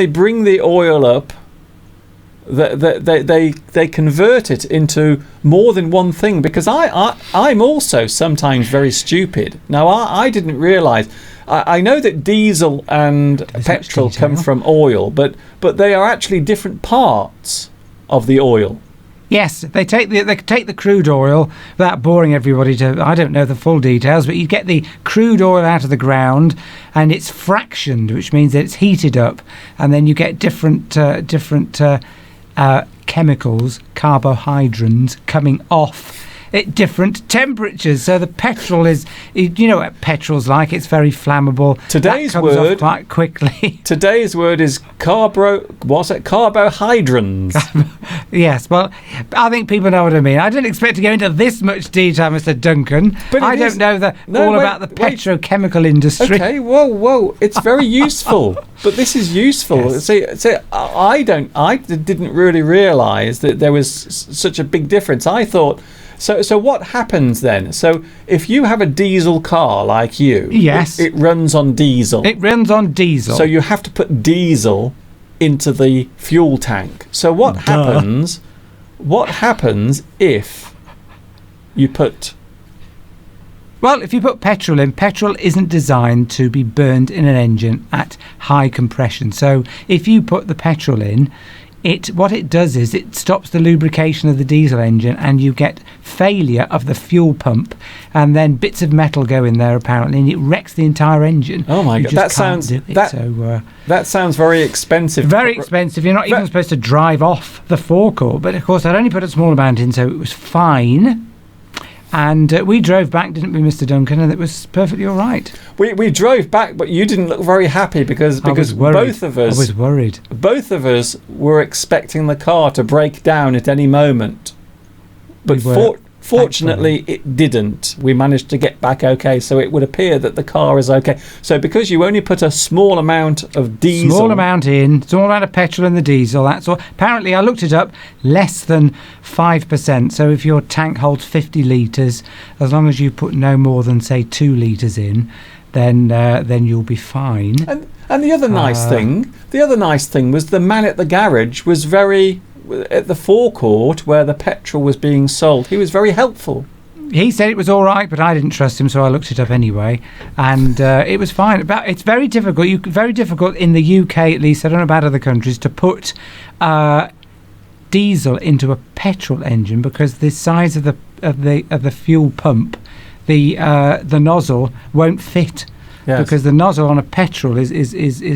bring the oil up, they convert it into more than one thing, because I'm also sometimes very stupid. Now I didn't realise. I know that diesel and petrol come from oil, but they are actually different parts of the oil. Yes, they take the crude oil, without boring everybody to, I don't know the full details, but you get the crude oil out of the ground and it's fractioned, which means that it's heated up, and then you get different chemicals, carbohydrates, coming off at different temperatures. So the petrol is, you know what petrol's like, it's very flammable. Today's that comes word off quite quickly. Today's word is carbohydrates. Yes, well, I think people know what I mean. I didn't expect to go into this much detail, Mr. Duncan. But I don't know about the petrochemical industry. Okay, whoa, it's very useful. But this is useful. Yes. See, I didn't really realise that there was such a big difference. I thought. So what happens then? So if you have a diesel car like you, yes, it runs on diesel. It runs on diesel. So you have to put diesel into the fuel tank. So what happens? What happens if you put Well, if you put petrol in, petrol isn't designed to be burned in an engine at high compression. So if you put the petrol in, what it does is it stops the lubrication of the diesel engine, and you get failure of the fuel pump, and then bits of metal go in there apparently, and it wrecks the entire engine. Oh my You god, just that can't sounds do it. that sounds very expensive. Very expensive. You're not even supposed to drive off the forecourt. But of course, I'd only put a small amount in, so it was fine. And we drove back, didn't we, Mr. Duncan? And it was perfectly all right. We drove back, but you didn't look very happy because both of us I was worried. Both of us were expecting the car to break down at any moment. But fortunately, it didn't. We managed to get back okay, so it would appear that the car is okay. So because you only put a small amount of diesel... Small amount of petrol in the diesel, that's all. Apparently, I looked it up, less than 5%. So if your tank holds 50 litres, as long as you put no more than, say, 2 litres in, then you'll be fine. And the other nice thing was the man at the garage was very... At the forecourt where the petrol was being sold, he was very helpful. He said it was all right, but I didn't trust him, so I looked it up anyway, and it was fine. But it's very difficult. Very difficult in the UK, at least. I don't know about other countries, to put diesel into a petrol engine because the size of the fuel pump, the nozzle won't fit. Yes. Because the nozzle on a petrol is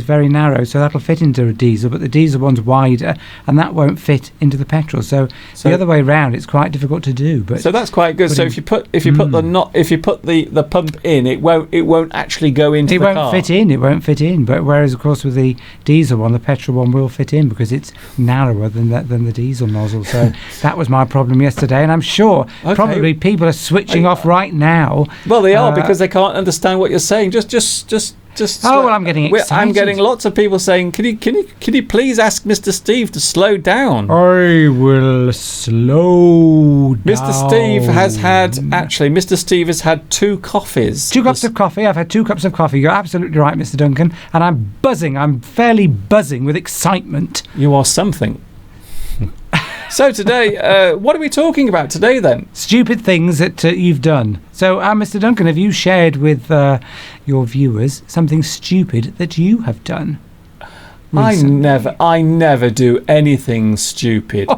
very narrow, so that'll fit into a diesel, but the diesel one's wider, and that won't fit into the petrol. So the other way round, it's quite difficult to do. But so that's quite good. So if you put the pump in, it won't actually go into the car. It won't fit in. But whereas of course with the diesel one, the petrol one will fit in because it's narrower than the diesel nozzle. So that was my problem yesterday, and I'm sure probably people are switching off right now. Well, they are because they can't understand what you're saying. I'm getting excited. I'm getting lots of people saying, "Can you please ask Mr. Steve to slow down?" I will slow down. Mr. Steve has had 2 coffees. 2 cups of coffee. I've had 2 cups of coffee. You're absolutely right, Mr. Duncan. And I'm buzzing. I'm fairly buzzing with excitement. You are something. So today, what are we talking about today then? Stupid things that you've done. So, Mr. Duncan, have you shared with your viewers something stupid that you have done recently? I never do anything stupid.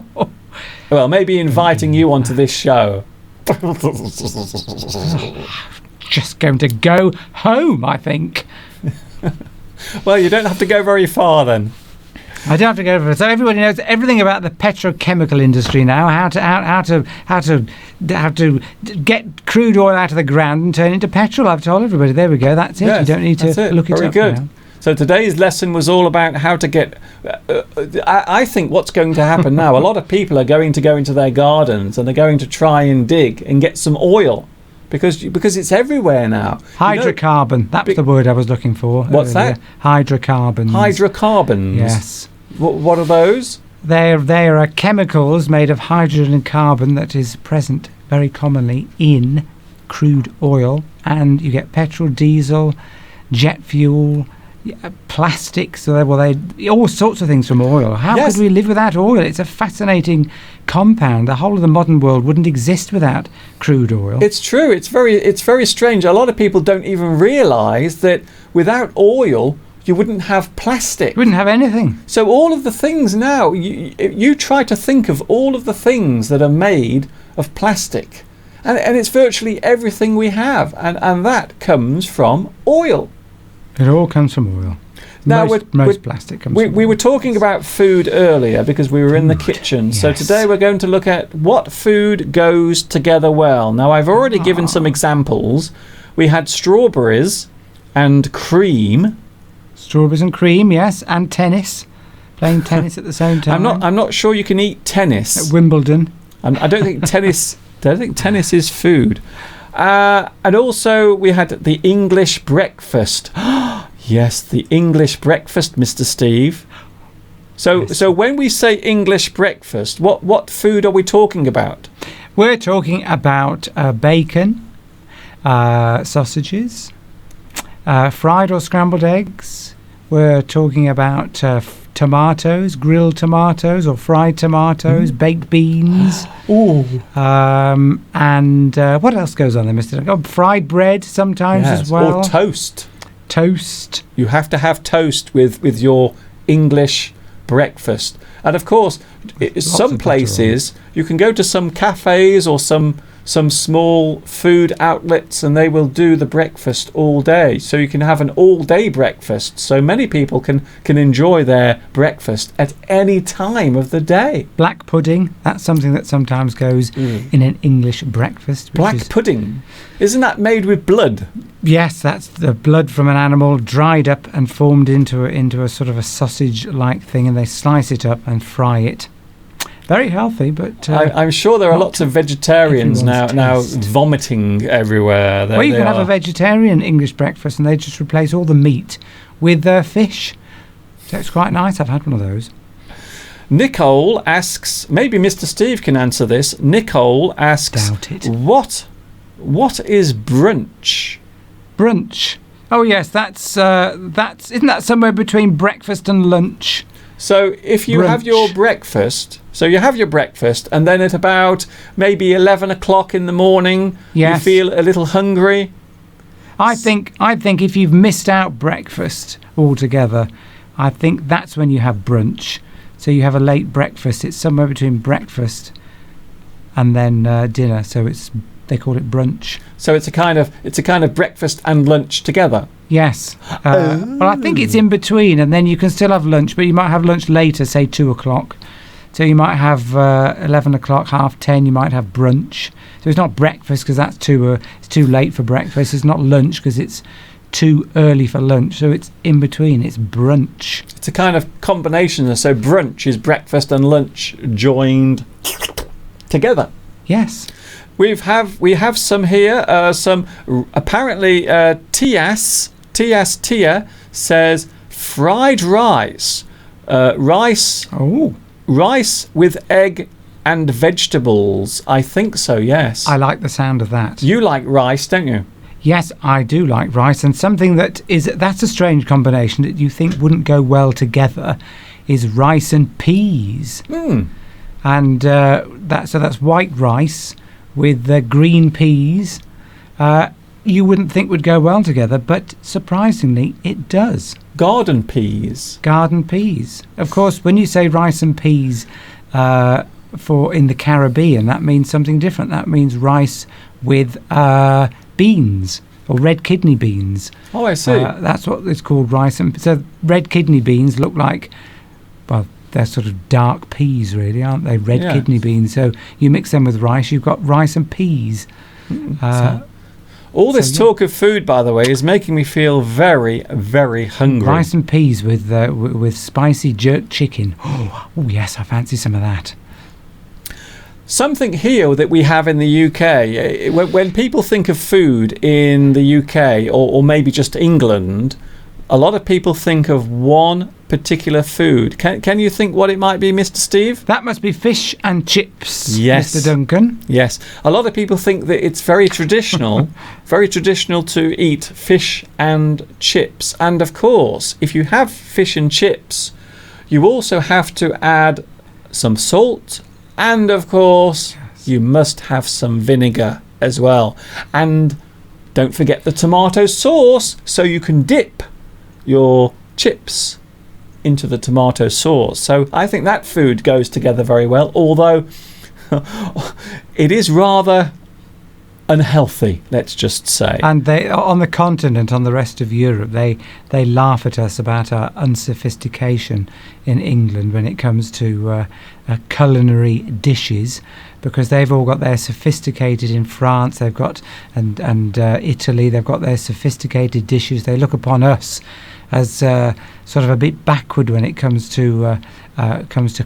Well, maybe inviting you onto this show. Just going to go home, I think. Well, you don't have to go very far then. I don't have to go over it. So everybody knows everything about the petrochemical industry now. How to get crude oil out of the ground and turn it into petrol. I've told everybody. There we go. That's it. Yes, you don't need to look it Very up good. now. So today's lesson was all about how to get... I think what's going to happen now, a lot of people are going to go into their gardens and they're going to try and dig and get some oil. Because it's everywhere now. Hydrocarbon. That's the word I was looking for. What's that? Hydrocarbons. Hydrocarbons? Yes. What are those? They are chemicals made of hydrogen and carbon that is present very commonly in crude oil. And you get petrol, diesel, jet fuel, plastics, all sorts of things from oil. How could we live without oil? It's a fascinating compound. The whole of the modern world wouldn't exist without crude oil. It's true. It's very strange. A lot of people don't even realise that without oil you wouldn't have plastic. You wouldn't have anything. So all of the things now, you try to think of all of the things that are made of plastic, and it's virtually everything we have, and that comes from oil. It all comes from oil. Now, most plastic comes from oil. We were talking about food earlier because we were in the kitchen. Yes. So today we're going to look at what food goes together well. Now, I've already given some examples. We had strawberries and cream. Strawberries and cream, yes, and tennis. Playing tennis at the same time. I'm not sure you can eat tennis at Wimbledon. I don't think tennis. I don't think tennis is food. And also we had the English breakfast. Yes, the English breakfast, Mr. Steve. So when we say English breakfast, what food are we talking about? We're talking about bacon, sausages, fried or scrambled eggs. We're talking about tomatoes, grilled tomatoes or fried tomatoes, baked beans. Ooh. And what else goes on there, Mr. Duncan? Oh, fried bread sometimes as well. Or toast. Toast. You have to have toast with your English breakfast. And of course, some places you can go to some cafes or some small food outlets and they will do the breakfast all day, so you can have an all-day breakfast, so many people can enjoy their breakfast at any time of the day. Black pudding, that's something that sometimes goes in an English breakfast. Black pudding, isn't that made with blood? Yes, that's the blood from an animal dried up and formed into a sort of a sausage-like thing, and they slice it up and fry it. Very healthy, but I'm sure there are lots of vegetarians now vomiting everywhere. Well, you can have a vegetarian English breakfast and they just replace all the meat with fish. So it's quite nice. I've had one of those. Nicole asks, maybe Mr. Steve can answer this. Nicole asks, doubt it. What is brunch? Brunch. Oh yes, that's isn't that somewhere between breakfast and lunch? So if you have your breakfast, and then at about maybe 11 o'clock in the morning, you feel a little hungry. I think if you've missed out breakfast altogether, I think that's when you have brunch. So you have a late breakfast. It's somewhere between breakfast and then dinner. So they call it brunch. So it's a kind of breakfast and lunch together. Yes. Well, I think it's in between, and then you can still have lunch, but you might have lunch later, say 2 o'clock. So you might have 11 o'clock, 10:30. You might have brunch. So it's not breakfast because that's it's too late for breakfast. It's not lunch because it's too early for lunch. So it's in between. It's brunch. It's a kind of combination. So brunch is breakfast and lunch joined together. Yes. We have some here. Some apparently Tias Tia says fried rice. Rice. Oh. Rice with egg and vegetables. I think so. Yes. I like the sound of that. You like rice, don't you? Yes, I do like rice, and something that's a strange combination that you think wouldn't go well together is rice and peas. And that's white rice with green peas. You wouldn't think would go well together, but surprisingly it does. Garden peas. Garden peas. Of course, when you say rice and peas in the Caribbean, that means something different. That means rice with beans, or red kidney beans. Oh, I see. That's what it's called, rice. And so red kidney beans look like, well, they're sort of dark peas, really, aren't they? Red kidney beans. So you mix them with rice, you've got rice and peas. All this talk of food, by the way, is making me feel very, very hungry. Rice and peas with spicy jerk chicken. Oh, yes, I fancy some of that. Something here that we have in the UK, when people think of food in the UK or maybe just England, a lot of people think of one particular food. Can you think what it might be, Mr. Steve? That must be fish and chips, yes. Mr. Duncan. Yes. A lot of people think that it's very traditional, very traditional to eat fish and chips. And of course, if you have fish and chips, you also have to add some salt, and of course, you must have some vinegar as well. And don't forget the tomato sauce, so you can dip your chips into the tomato sauce. So I think that food goes together very well, although it is rather unhealthy, let's just say. And they, on the continent, on the rest of Europe, they laugh at us about our unsophistication in England when it comes to culinary dishes, because they've all got their sophisticated in France, they've got and Italy, they've got their sophisticated dishes. They look upon us as sort of a bit backward when it comes to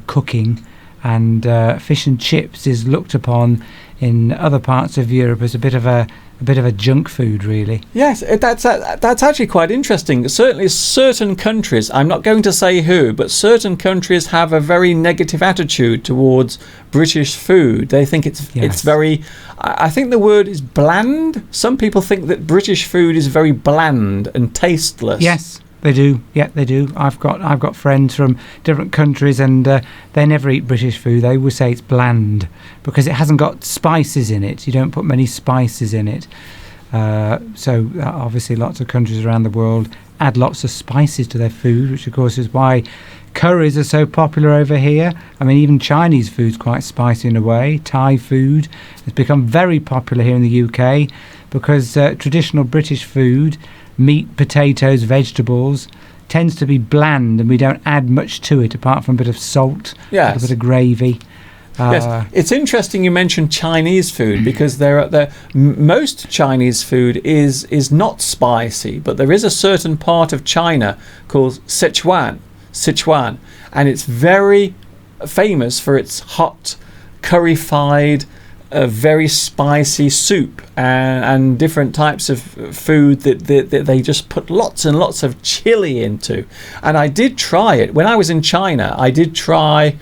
cooking, and fish and chips is looked upon in other parts of Europe as a bit of a junk food, really. Yes, that's actually quite interesting. Certainly certain countries, I'm not going to say who, but certain countries have a very negative attitude towards British food. They think it's very, I think the word is bland. Some people think that British food is very bland and tasteless. Yes, They do. Yeah, they do. I've got friends from different countries, and they never eat British food. They always say it's bland because it hasn't got spices in it. You don't put many spices in it. So obviously lots of countries around the world add lots of spices to their food, which of course is why curries are so popular over here. I mean, even Chinese food's quite spicy in a way. Thai food has become very popular here in the UK because traditional British food, meat, potatoes, vegetables, tends to be bland, and we don't add much to it apart from a bit of salt, a little bit of gravy. Yes, it's interesting you mentioned Chinese food because most Chinese food is not spicy, but there is a certain part of China called Sichuan, and it's very famous for its hot, curry-fied, very spicy soup and different types of food that they just put lots and lots of chili into. And I did try it when I was in China. I did try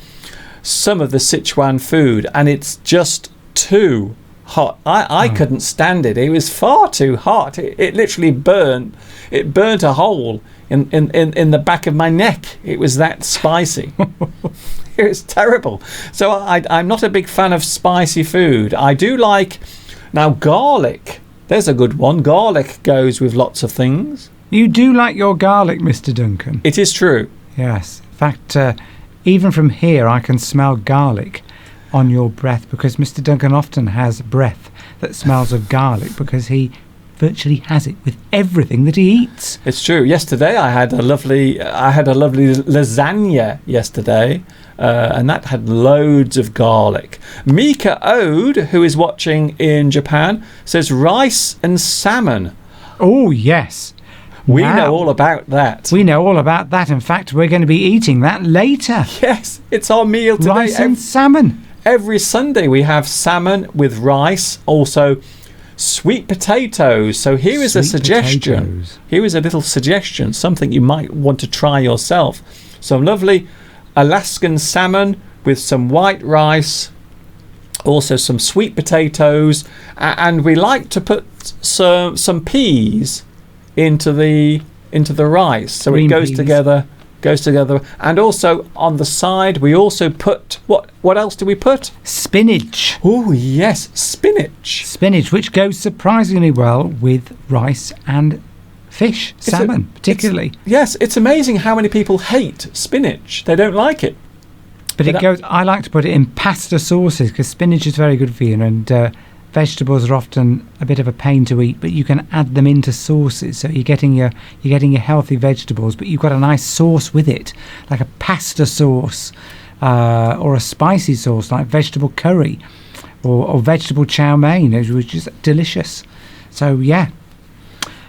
some of the Sichuan food, and it's just too hot. I couldn't stand it. It was far too hot. It literally burnt a hole in the back of my neck. It was that spicy. It was terrible. So I'm not a big fan of spicy food. I do like, now, garlic. There's a good one. Garlic goes with lots of things. You do like your garlic, Mr. Duncan. It is true. Yes. In fact, even from here, I can smell garlic on your breath because Mr. Duncan often has breath that smells of garlic because he virtually has it with everything that he eats. It's true. Yesterday I had a lovely lasagna yesterday, and that had loads of garlic. Mika Ode, who is watching in Japan, says rice and salmon. Oh, yes. We know all about that. We know all about that. In fact, we're going to be eating that later. Yes, it's our meal today. Rice and salmon. Every Sunday we have salmon with rice, also sweet potatoes. So here is a suggestion. Potatoes. Here is a little suggestion, something you might want to try yourself. Some lovely Alaskan salmon with some white rice, also some sweet potatoes, and we like to put some peas into the rice, so Green it goes peas. together. And also on the side we also put what else do we put? Spinach. Oh yes, spinach, Which goes surprisingly well with rice and fish, salmon particularly. Yes, it's amazing how many people hate spinach. They don't like it. But it goes. I like to put it in pasta sauces because spinach is very good for you, and vegetables are often a bit of a pain to eat, but you can add them into sauces, so you're getting your healthy vegetables, but you've got a nice sauce with it, like a pasta sauce or a spicy sauce like vegetable curry or vegetable chow mein, which is delicious. So yeah,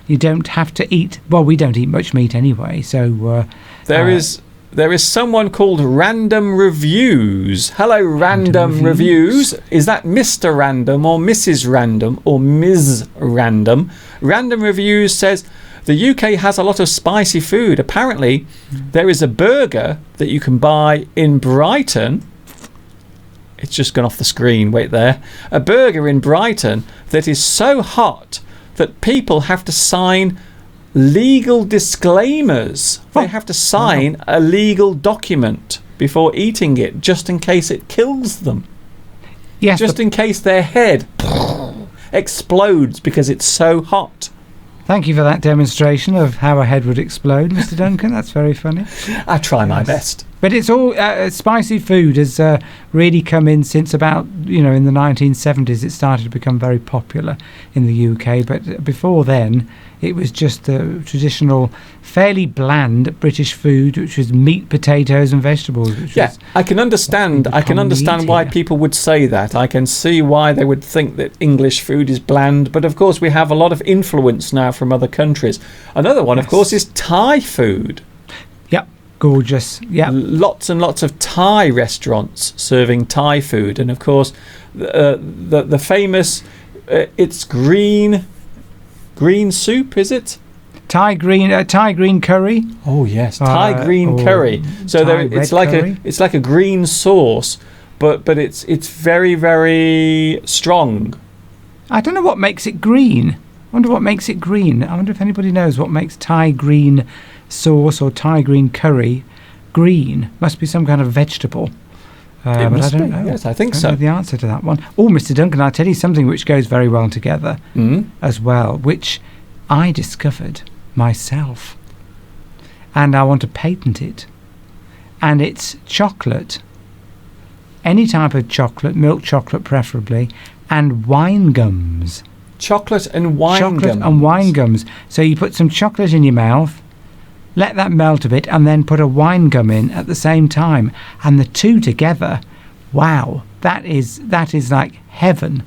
you don't have to eat. Well, we don't eat much meat anyway, so There is someone called Random Reviews. Hello, Random Reviews. Is that Mr. Random or Mrs. Random or Ms. Random? Random Reviews says the UK has a lot of spicy food. Apparently, there is a burger that you can buy in Brighton. It's just gone off the screen. Wait there. A burger in Brighton that is so hot that people have to sign legal disclaimers. They have to sign a legal document before eating it, just in case it kills them. yes, Just in case their head explodes because it's so hot. thank you for that demonstration of how a head would explode, Mr. Duncan. That's very funny. I try my best. But it's all spicy food has really come in since about, in the 1970s. It started to become very popular in the UK. But before then, it was just the traditional, fairly bland British food, which was meat, potatoes, and vegetables. I can understand. Why people would say that. I can see why they would think that English food is bland. But of course, we have a lot of influence now from other countries. Another one, of course, is Thai food. Yep. Gorgeous. Yeah. Lots and lots of Thai restaurants serving Thai food, and of course, the famous it's green soup, is it? Thai green curry. Oh yes, Thai green curry. So it's like a green sauce, but it's very, very strong. I don't know what makes it green. I wonder what makes it green. I wonder if anybody knows what makes Thai green sauce or Thai green curry green? Must be some kind of vegetable. But I don't know. Yes, I think I don't so. know the answer to that one. Oh, Mr. Duncan, I'll tell you something which goes very well together as well, which I discovered myself. And I want to patent it. And it's chocolate. Any type of chocolate, milk chocolate preferably, and wine gums. Chocolate and wine Chocolate gums. and wine gums. So you put some chocolate in your mouth, let that melt a bit, and then put a wine gum in at the same time. And the two together, wow, that is like heaven.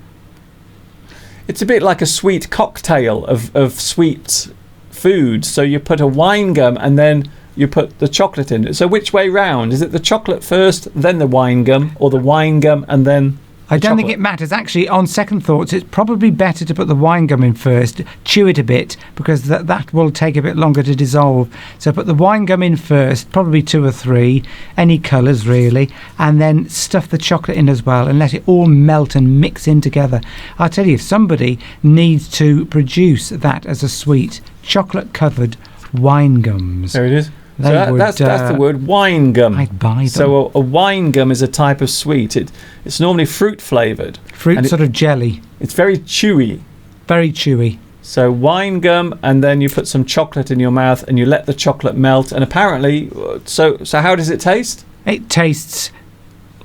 It's a bit like a sweet cocktail of sweet food. So you put a wine gum and then you put the chocolate in. So which way round? Is it the chocolate first, then the wine gum, or the wine gum and then I don't think it matters. Actually, on second thoughts, it's probably better to put the wine gum in first, chew it a bit, because that will take a bit longer to dissolve. So put the wine gum in first, probably 2 or 3, any colours really, and then stuff the chocolate in as well and let it all melt and mix in together. I'll tell you, if somebody needs to produce that as a sweet, chocolate-covered wine gums. There it is. So that's the word, wine gum. I'd buy them. So a wine gum is a type of sweet. It's normally fruit flavoured. Fruit sort of jelly. It's very chewy. Very chewy. So wine gum, and then you put some chocolate in your mouth and you let the chocolate melt. And apparently, so how does it taste? It tastes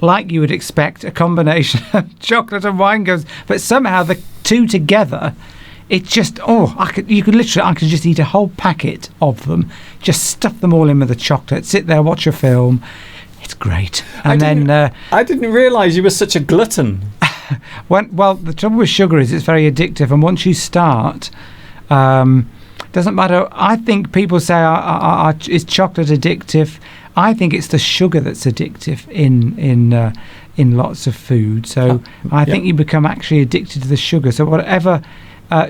like you would expect, a combination of chocolate and wine gums, but somehow the two together, it just, I could just eat a whole packet of them, just stuff them all in with the chocolate, sit there, watch a film. It's great. And I didn't realise you were such a glutton. Well, the trouble with sugar is it's very addictive, and once you start, doesn't matter. I think people say, is chocolate addictive? I think it's the sugar that's addictive in lots of food. So I think you become actually addicted to the sugar. So whatever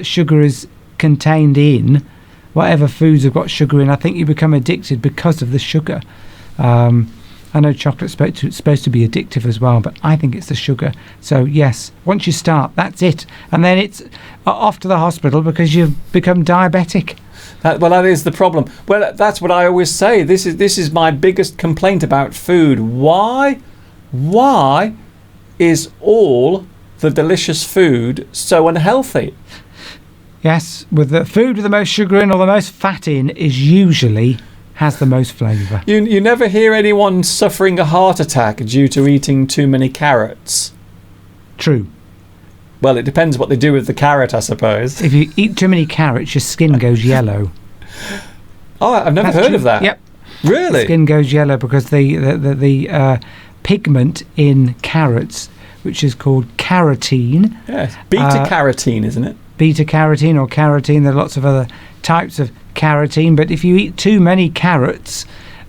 sugar is contained in, whatever foods have got sugar in, I think you become addicted because of the sugar. I know chocolate's supposed to be addictive as well, but I think it's the sugar. So yes, once you start, that's it, and then it's off to the hospital because you've become diabetic. That is the problem. Well, that's what I always say. This is my biggest complaint about food. Why is all the delicious food so unhealthy? Yes, with the food with the most sugar in or the most fat in is usually has the most flavour. You never hear anyone suffering a heart attack due to eating too many carrots. True. Well, it depends what they do with the carrot, I suppose. If you eat too many carrots, your skin goes yellow. Oh, I've never heard of that. Yep. Really? The skin goes yellow because the pigment in carrots, which is called carotene. Yes. Beta carotene, isn't it? Beta carotene or carotene. There are lots of other types of carotene, but if you eat too many carrots,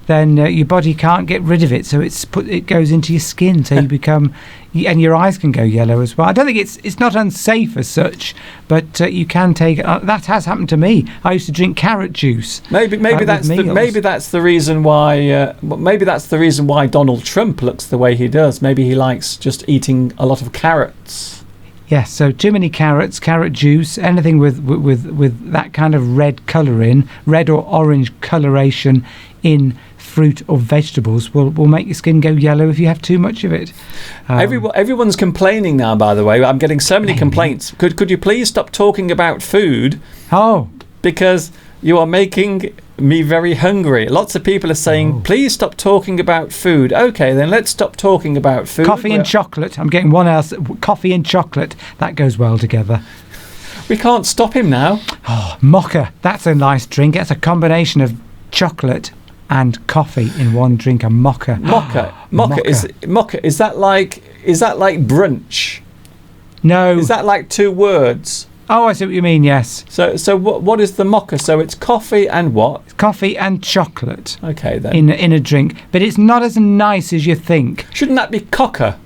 then your body can't get rid of it, so it goes into your skin, so you become, and your eyes can go yellow as well. I don't think it's not unsafe as such, but you can take it. That has happened to me. I used to drink carrot juice. Maybe that's the reason why. Maybe that's the reason why Donald Trump looks the way he does. Maybe he likes just eating a lot of carrots. Yes, so too many carrots, carrot juice, anything with that kind of red colour in, red or orange coloration in fruit or vegetables will make your skin go yellow if you have too much of it. Everyone's complaining now, by the way. I'm getting so many complaints. Could you please stop talking about food? Oh. Because you are making me very hungry. Lots of people are saying, please stop talking about food. Okay, then let's stop talking about food. Coffee and chocolate. I'm getting one else. Coffee and chocolate. That goes well together. We can't stop him now. Oh, mocha. That's a nice drink. That's a combination of chocolate and coffee in one drink. A mocha. Mocha. Is that like brunch? No. Is that like 2 words? Oh, I see what you mean, yes. So what is the mocha? So it's coffee and what? Coffee and chocolate. Okay, then. In a drink. But it's not as nice as you think. Shouldn't that be coca?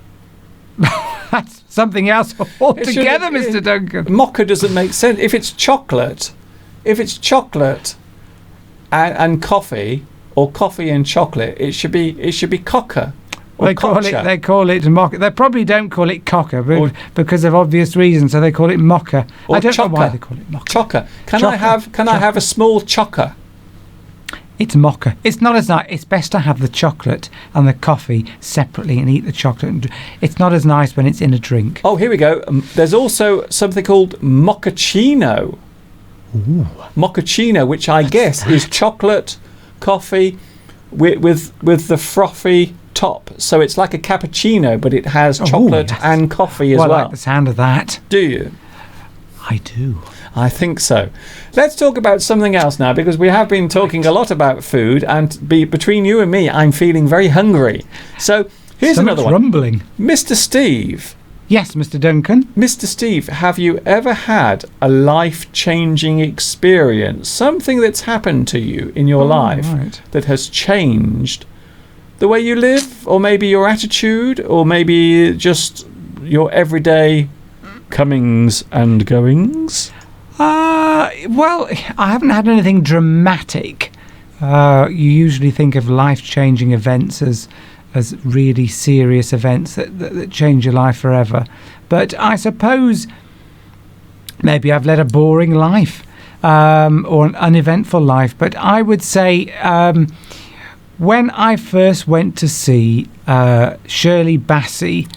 That's something else altogether, Mr. Duncan. Mocha doesn't make sense. If it's chocolate and coffee, or coffee and chocolate, it should be coca. They call it mocha. They probably don't call it coca, but because of obvious reasons, so they call it mocha. I don't know why they call it mocha. Chocker. Can I have a small chocker? It's mocha. It's not as nice. It's best to have the chocolate and the coffee separately and eat the chocolate. It's not as nice when it's in a drink. Oh, here we go. There's also something called mochaccino. Ooh. Mochaccino, which I guess is chocolate, coffee with the frothy top. So it's like a cappuccino, but it has chocolate and coffee as well. I like the sound of that. Do you? I do. I think so. Let's talk about something else now, because we have been talking a lot about food, and between you and me, I'm feeling very hungry. So here's another one. Rumbling. Mr. Steve. Yes, Mr. Duncan. Mr. Steve, have you ever had a life-changing experience, something that's happened to you in your life that has changed the way you live, or maybe your attitude, or maybe just your everyday comings and goings? Well, I haven't had anything dramatic. You usually think of life-changing events as really serious events that change your life forever. But I suppose maybe I've led a boring life or an uneventful life. But I would say when I first went to see Shirley Bassey...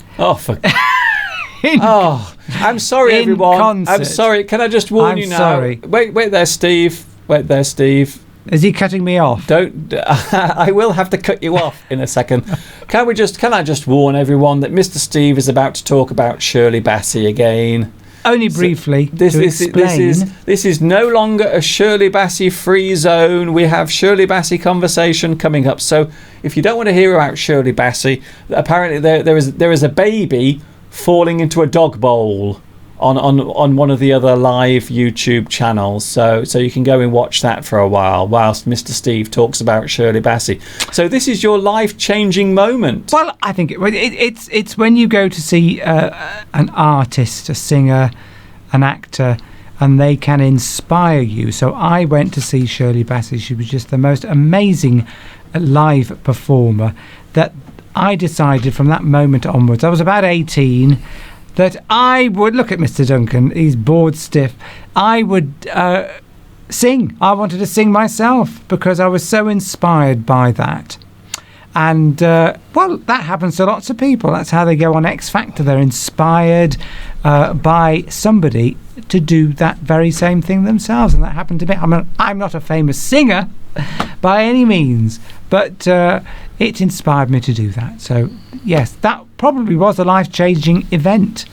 I'm sorry, everyone. Concert. I'm sorry. Can I just warn you now? Sorry. Wait there, Steve. Wait there, Steve. Is he cutting me off? Don't. I will have to cut you off in a second. Can I just warn everyone that Mr. Steve is about to talk about Shirley Bassey again? Only briefly. This is no longer a Shirley Bassey free zone. We have Shirley Bassey conversation coming up. So if you don't want to hear about Shirley Bassey, apparently there is a baby falling into a dog bowl on one of the other live YouTube channels, so you can go and watch that for a while whilst Mr. Steve talks about Shirley Bassey. So this is your life-changing moment. Well, I think it's when you go to see an artist, a singer, an actor, and they can inspire you. So I went to see Shirley Bassey. She was just the most amazing live performer that I decided from that moment onwards, I was about 18, that I would look at Mr. Duncan, he's bored stiff. I would sing. I wanted to sing myself because I was so inspired by that. And, well, that happens to lots of people. That's how they go on X Factor. They're inspired by somebody to do that very same thing themselves. And that happened to me. I'm not a famous singer by any means, but it inspired me to do that. So, yes, that probably was a life-changing event,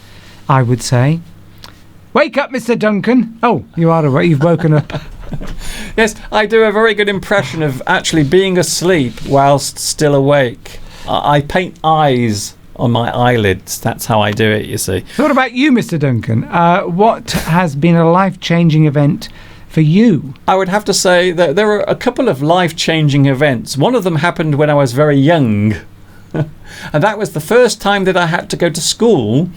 I would say. Wake up, Mr. Duncan. Oh, you are awake. You've woken up. Yes, I do a very good impression of actually being asleep whilst still awake. I paint eyes on my eyelids. That's how I do it, you see. So what about you, Mr. Duncan? What has been a life-changing event for you? I would have to say that there are a couple of life-changing events. One of them happened when I was very young. And that was the first time that I had to go to school,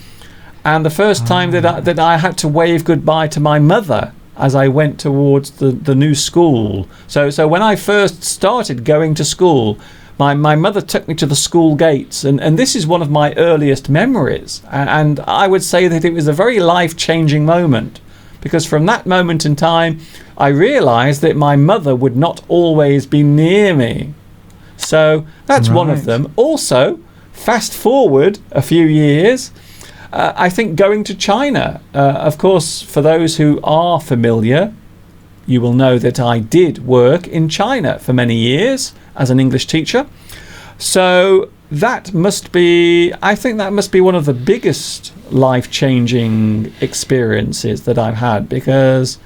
and the first time that I had to wave goodbye to my mother as I went towards the new school. So when I first started going to school, my mother took me to the school gates, and this is one of my earliest memories. And I would say that it was a very life-changing moment, because from that moment in time, I realised that my mother would not always be near me. So that's one of them. Also, fast forward a few years, I think going to China. Of course, for those who are familiar, you will know that I did work in China for many years as an English teacher. So that must be, I think that must be one of the biggest life-changing experiences that I've had, because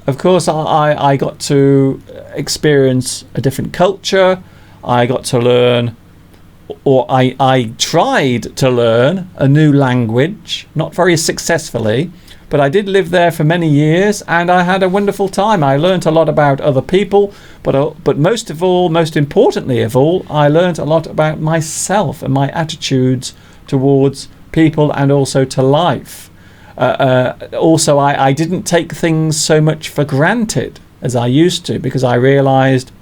of course I got to experience a different culture. I got to learn, or I tried to learn a new language, not very successfully, but I did live there for many years, and I had a wonderful time. I learnt a lot about other people, but most of all, most importantly of all, I learnt a lot about myself and my attitudes towards people and also to life. Also, I didn't take things so much for granted as I used to, because I realised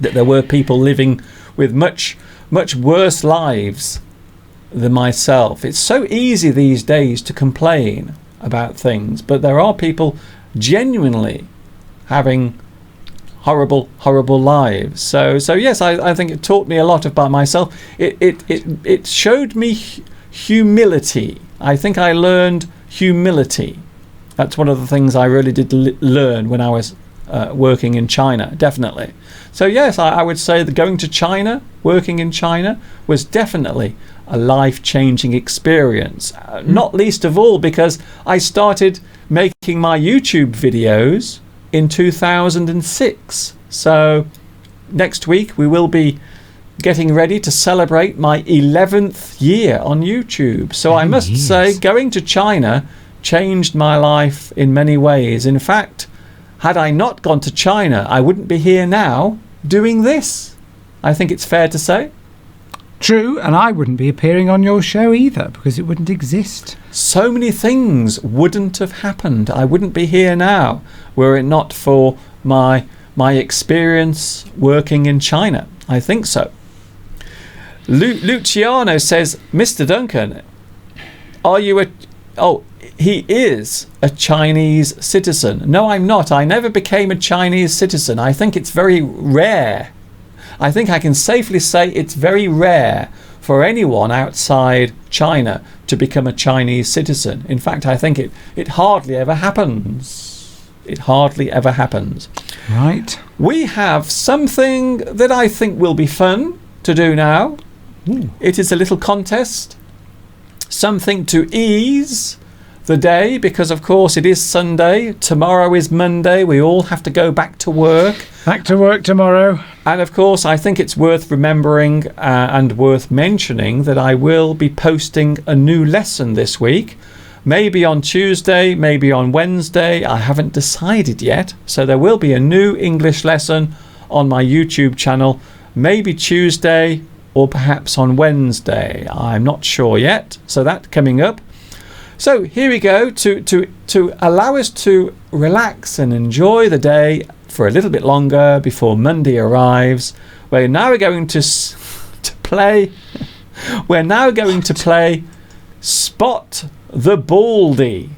that there were people living with much worse lives than myself. It's so easy these days to complain about things, but there are people genuinely having horrible, horrible lives. So yes, I think it taught me a lot about myself. It showed me humility. I think I learned humility. That's one of the things I really did learn when I was working in China, definitely. So yes, I would say that going to China, working in China, was definitely a life-changing experience. Not least of all because I started making my YouTube videos in 2006. So next week we will be getting ready to celebrate my 11th year on YouTube. So I must say, going to China changed my life in many ways. In fact, had I not gone to China, I wouldn't be here now doing this. I think it's fair to say. True, and I wouldn't be appearing on your show either because it wouldn't exist. So many things wouldn't have happened. I wouldn't be here now were it not for my experience working in China. I think so. Luciano says, Mr. Duncan, are you a... Oh, he is a Chinese citizen. No, I'm not. I never became a Chinese citizen. I think it's very rare. I think I can safely say it's very rare for anyone outside China to become a Chinese citizen. In fact, I think it hardly ever happens. It hardly ever happens. Right. We have something that I think will be fun to do now. It is a little contest. Something to ease the day because, of course, it is Sunday. Tomorrow is Monday. We all have to go back to work. Back to work tomorrow. And, of course, I think it's worth remembering and worth mentioning that I will be posting a new lesson this week. Maybe on Tuesday, maybe on Wednesday. I haven't decided yet. So there will be a new English lesson on my YouTube channel. Maybe Tuesday or perhaps on Wednesday. I'm not sure yet. So that's coming up. So here we go to allow us to relax and enjoy the day for a little bit longer before Monday arrives. We're now going to play. We're now going to play Spot the Baldy.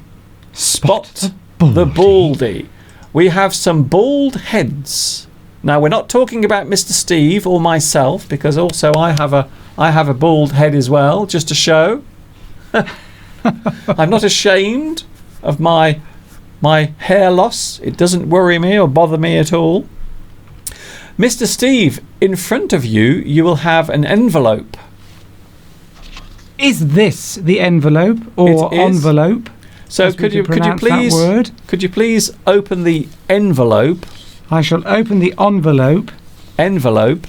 Spot the Baldy. We have some bald heads. Now we're not talking about Mr. Steve or myself because also I have a bald head as well, just to show. I'm not ashamed of my hair loss. It doesn't worry me or bother me at all. Mr. Steve, in front of you, you will have an envelope. Is this the envelope or envelope? So could you please open the envelope? I shall open the envelope. Envelope.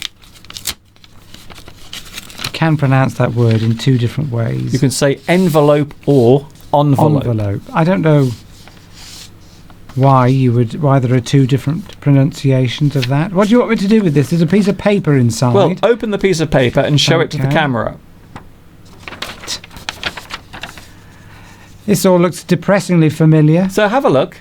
Can pronounce that word in two different ways. You can say envelope or envelope. Envelope. I don't know why there are two different pronunciations of that. What do you want me to do with this? There's a piece of paper inside. Well, open the piece of paper and show it to the camera. This all looks depressingly familiar. So have a look.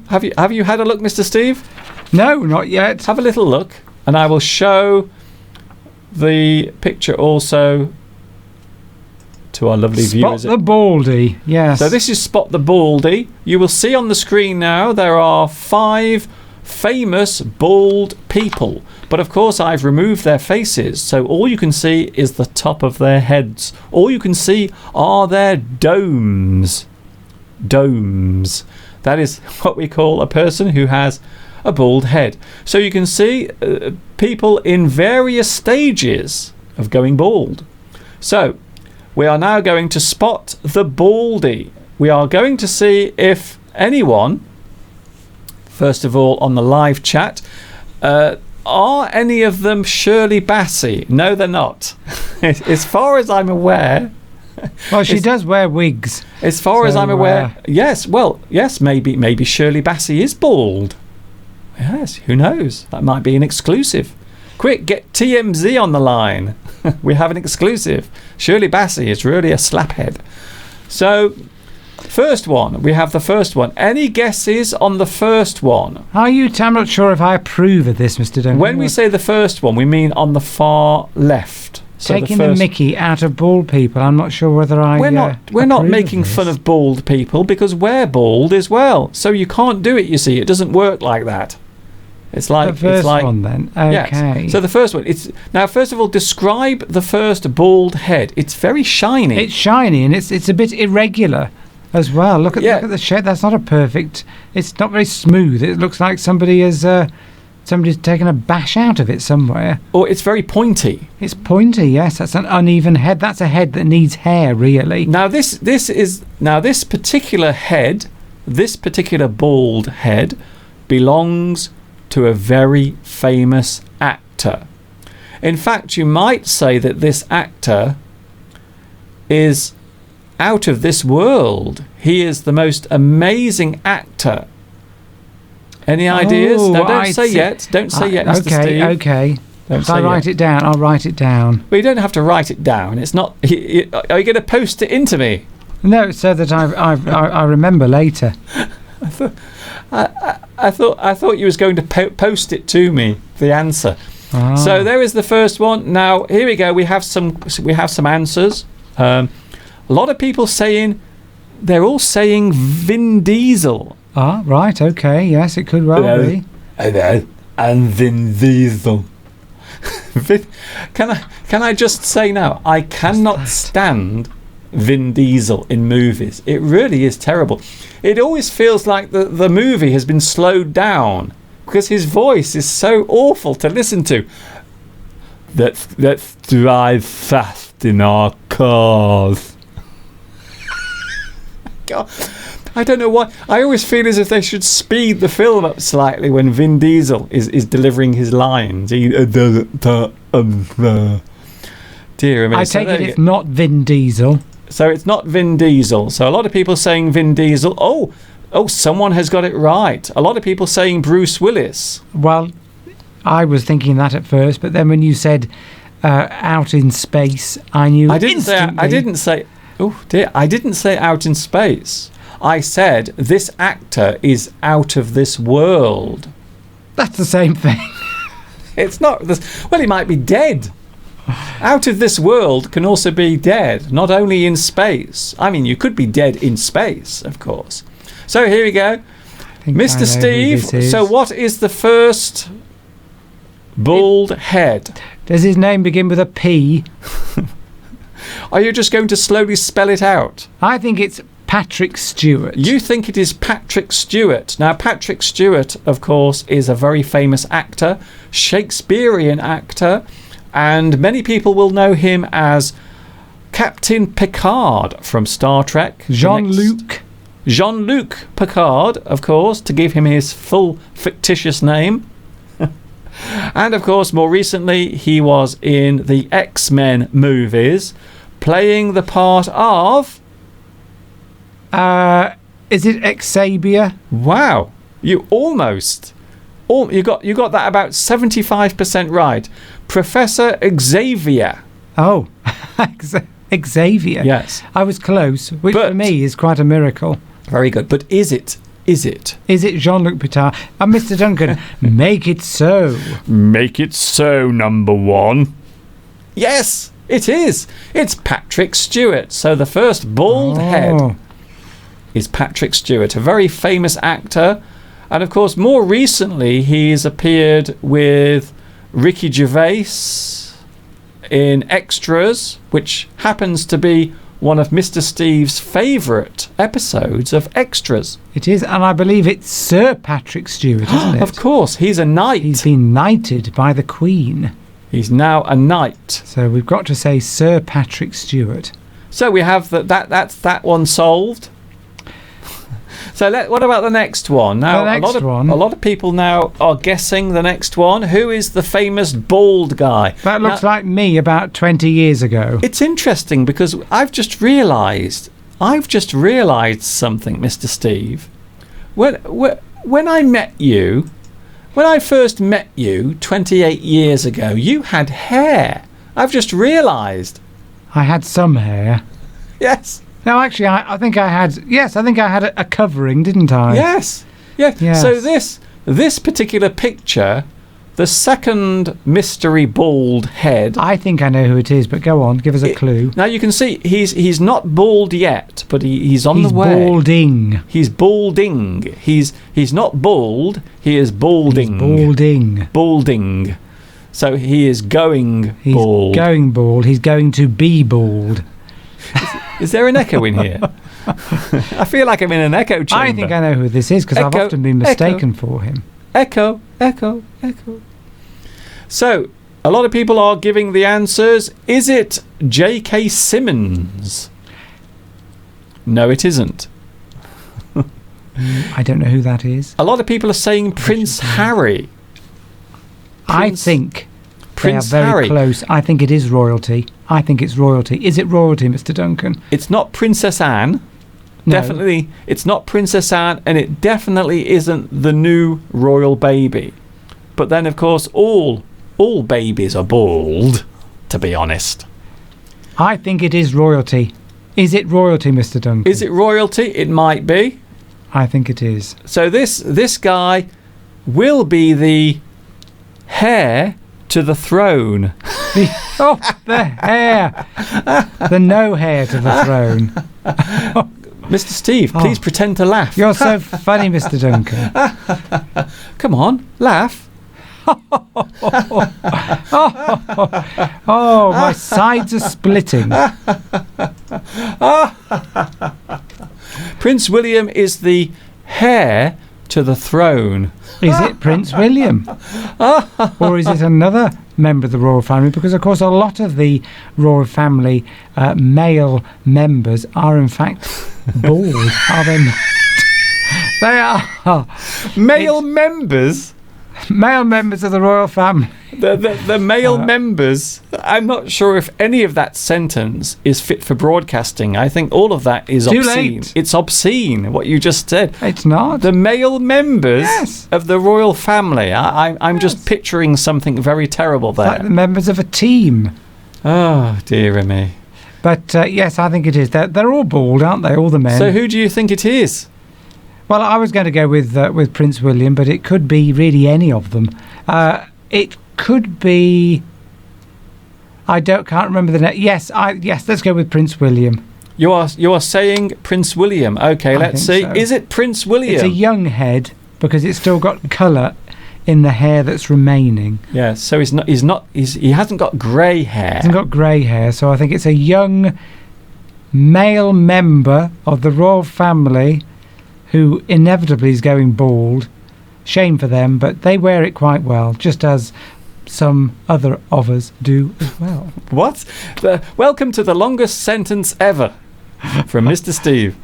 Have you had a look, Mr. Steve? No, not yet. Have a little look, and I will show the picture also to our lovely viewers. Spot the Baldy, yes. So this is Spot the Baldy. You will see on the screen now there are 5 famous bald people, but of course I've removed their faces, so all you can see is the top of their heads. All you can see are their domes. Domes. That is what we call a person who has a bald head. So you can see people in various stages of going bald. So we are now going to spot the baldy. We are going to see if anyone, first of all on the live chat, are any of them Shirley Bassey? No, they're not. As far as I'm aware. Well, she does wear wigs. As far as I'm aware, yes. Well, yes, maybe Shirley Bassey is bald. Yes, who knows? That might be an exclusive. Quick, get TMZ on the line. We have an exclusive. Shirley Bassey is really a slaphead. So, first one. We have the first one. Any guesses on the first one? I'm not sure if I approve of this, Mr. Duncan. When we say the first one, we mean on the far left. So taking the mickey out of bald people. I'm not sure whether we're not making fun of bald people because we're bald as well. So you can't do it, you see. It doesn't work like that. It's like The first it's like one then. Okay. Yes. So the first one. It's now. First of all, describe the first bald head. It's very shiny. It's shiny and it's a bit irregular as well. Look at the shape. That's not a perfect. It's not very smooth. It looks like somebody's taken a bash out of it somewhere. Or it's very pointy. It's pointy. Yes, that's an uneven head. That's a head that needs hair, really. Now this particular head, this particular bald head, belongs to a very famous actor. In fact, you might say that this actor is out of this world. He is the most amazing actor. Any ideas? Oh, No, don't say yet. Don't say yet, Mr. Steve. Okay. Don't I'll say write yet. it down. I'll write it down. Well, you don't have to write it down. It's not. Are you going to post it into me? No, so that I remember later. I thought you was going to post it to me. The answer. Ah. So there is the first one. Now here we go. We have some answers. A lot of people saying they're all saying Vin Diesel. Ah, right. Okay. Yes, it could well be. Hello, I'm Vin Diesel. Can I just say now? I cannot stand Vin Diesel in movies. It really is terrible. It always feels like the movie has been slowed down because his voice is so awful to listen to. Let's drive fast in our cars. God, I don't know why. I always feel as if they should speed the film up slightly when Vin Diesel is delivering his lines. Dear me. I take it it's not Vin Diesel. So it's not Vin Diesel. So a lot of people saying Vin Diesel. Oh, someone has got it right. A lot of people saying Bruce Willis. Well, I was thinking that at first, but then when you said out in space, I knew instantly. I didn't say. Oh dear! I didn't say out in space. I said this actor is out of this world. That's the same thing. It's not. Well, he might be dead. Out of this world can also be dead, not only in space. I mean, you could be dead in space, of course. So here we go. Mr. Steve, so what is the first bald head? Does his name begin with a P? Are you just going to slowly spell it out? I think it's Patrick Stewart. You think it is Patrick Stewart. Now, Patrick Stewart, of course, is a very famous actor, Shakespearean actor, and many people will know him as Captain Picard from Star Trek. Jean-Luc Picard, of course, to give him his full fictitious name. And, of course, more recently, he was in the X-Men movies, playing the part of... is it Xavier? Wow, you almost... you got that about 75% right. Professor Xavier. Oh, Xavier. Yes. I was close, which for me is quite a miracle. Very good. But is it? Is it Jean-Luc Picard? And Mr. Duncan, make it so. Make it so, number one. Yes, it is. It's Patrick Stewart. So the first bald head is Patrick Stewart, a very famous actor. And of course, more recently, he's appeared with Ricky Gervais in Extras, which happens to be one of Mr. Steve's favourite episodes of Extras. It is, and I believe it's Sir Patrick Stewart, isn't it? Of course, he's a knight. He's been knighted by the Queen. He's now a knight. So we've got to say Sir Patrick Stewart. So we have that's that one solved. So what about the next one? Now, a lot of people now are guessing the next one. Who is the famous bald guy? That looks like me about 20 years ago. It's interesting because I've just realised something, Mr. Steve. When I met you, when I first met you 28 years ago, you had hair. I've just realised. I had some hair. Yes. No, actually, I think I had. Yes, I think I had a covering, didn't I? Yes. Yeah. Yes. So this particular picture The second mystery bald head. I think I know who it is, but go on, give us a clue. Now you can see he's not bald yet, but he's on the way. He's balding. He's balding. He's not bald. He is balding. He's balding. Balding. So he is going He's bald. going bald. He's going to be bald. Is there an echo in here? I feel like I'm in an echo chamber. I think I know who this is because I've Echo, often been mistaken for him. Echo, echo, echo. So, a lot of people are giving the answers. Is it J.K. Simmons? No, it isn't. I don't know who that is. A lot of people are saying Prince Harry. I think Prince they are very Harry. close. I think it is royalty. I think it's royalty. Is it royalty, Mr. Duncan? It's not Princess Anne. No. Definitely, it's not Princess Anne, and it definitely isn't the new royal baby. But then, of course, all babies are bald, to be honest. I think it is royalty. Is it royalty, Mr. Duncan? Is it royalty? It might be. I think it is. So this guy will be the heir to the throne. The hair. The no hair to the throne. Mr. Steve, please pretend to laugh. You're so funny, Mr. Duncan. Come on, laugh. Oh, my sides are splitting. Prince William is the heir to the throne. Is it Prince William? Or is it another member of the royal family? Because, of course, a lot of the royal family male members are, in fact, bald, are they not? They are. Male members? Male members of the royal family. The male members. I'm not sure if any of that sentence is fit for broadcasting. I think all of that is Too obscene. late. It's obscene, what you just said. It's not. The male members Yes. of the royal family. I'm just picturing something very terrible there. Like the members of a team. Oh, dear me. But, yes, I think it is. They're all bald, aren't they? All the men. So who do you think it is? Well, I was going to go with Prince William, but it could be really any of them. It could be. Can't remember the name. Yes, let's go with Prince William. You are saying Prince William. Okay, let's see. think so. Is it Prince William? It's a young head because it's still got colour in the hair that's remaining. Yeah, so he hasn't got grey hair. He hasn't got grey hair, so I think it's a young male member of the royal family who inevitably is going bald. Shame for them, but they wear it quite well, just as some other of us do as well. What? Welcome to the longest sentence ever from Mr. Steve.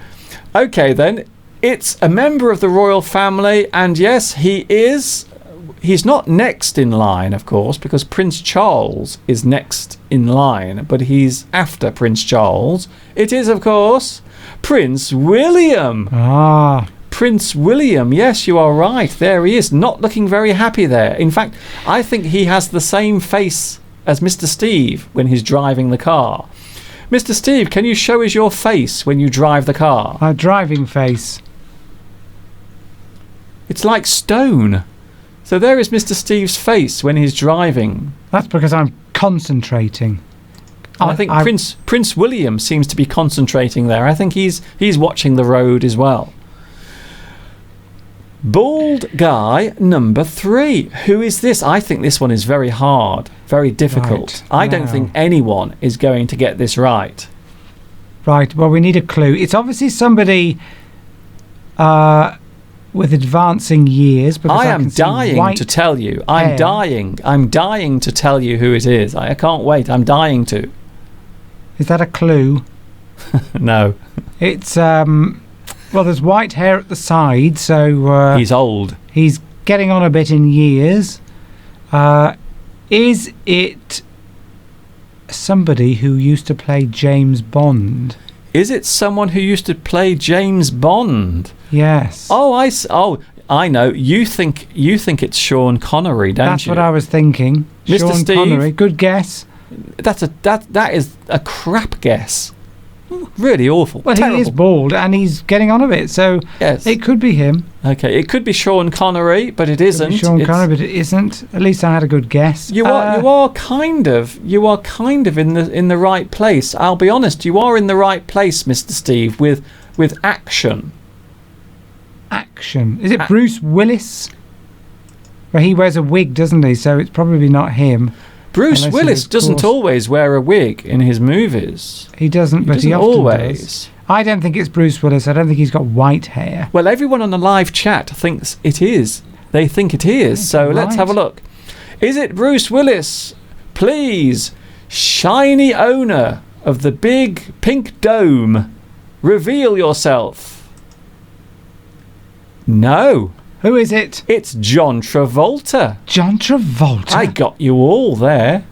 Okay, then. It's a member of the royal family, and yes, he's not next in line, of course, because Prince Charles is next in line, but he's after Prince Charles. It is, of course, Prince William. Ah. Prince William, yes, you are right. There he is, not looking very happy there. In fact, I think he has the same face as Mr. Steve when he's driving the car. Mr. Steve, can you show us your face when you drive the car? My driving face. It's like stone. So there is Mr. Steve's face when he's driving. That's because I'm concentrating. And I think Prince William seems to be concentrating there. I think he's watching the road as well. Bald guy number 3. Who is this? I think this one is very hard, very difficult. Right, I don't think anyone is going to get this right. Right, well, we need a clue. It's obviously somebody with advancing years. Because I am can see dying white to tell you. hair. I'm dying to tell you who it is. I can't wait. I'm dying to. Is that a clue? No. It's, well, there's white hair at the side, so... He's old. He's getting on a bit in years. Is it somebody who used to play James Bond? Is it someone who used to play James Bond? Yes. Oh, I know. You think it's Sean Connery, don't That's you? what I was thinking. Mr. Sean Steve? Connery. Good guess. That is a crap guess. Really awful. Well, Terrible. he is bald and he's getting on a bit, so Yes. it could be him. Okay, it could be Sean Connery, but it isn't. Sean It's- Connery, but it isn't. At least I had a good guess. You are kind of in the right place. I'll be honest, you are in the right place, Mr. Steve, with action. Action. Is it Bruce Willis? Well, he wears a wig, doesn't he? So it's probably not him. Bruce Unless he Willis was, of doesn't course- always wear a wig in his movies. He doesn't, but he doesn't often always. does. I don't think it's Bruce Willis. I don't think he's got white hair. Well, everyone on the live chat thinks it is. They think it is. So let's have a look. Is it Bruce Willis? Please, shiny owner of the big pink dome, reveal yourself. No, Who is it? it's John Travolta. John Travolta. I got you all there.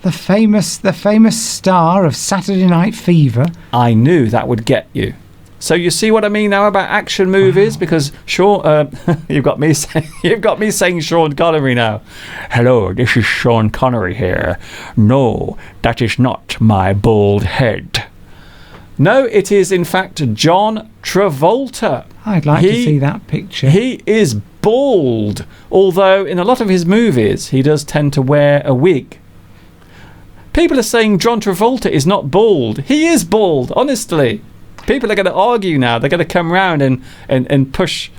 the famous star of Saturday Night Fever. I knew that would get you. So you see what I mean now about action movies? Wow. Because Sean, you've got me saying Sean Connery now. Hello, this is Sean Connery here. No, that is not my bald head. No, it is in fact John Travolta. I'd like to see that picture. He is bald, although in a lot of his movies he does tend to wear a wig. People are saying John Travolta is not bald. He is bald, honestly. People are going to argue now. They're going to come round and push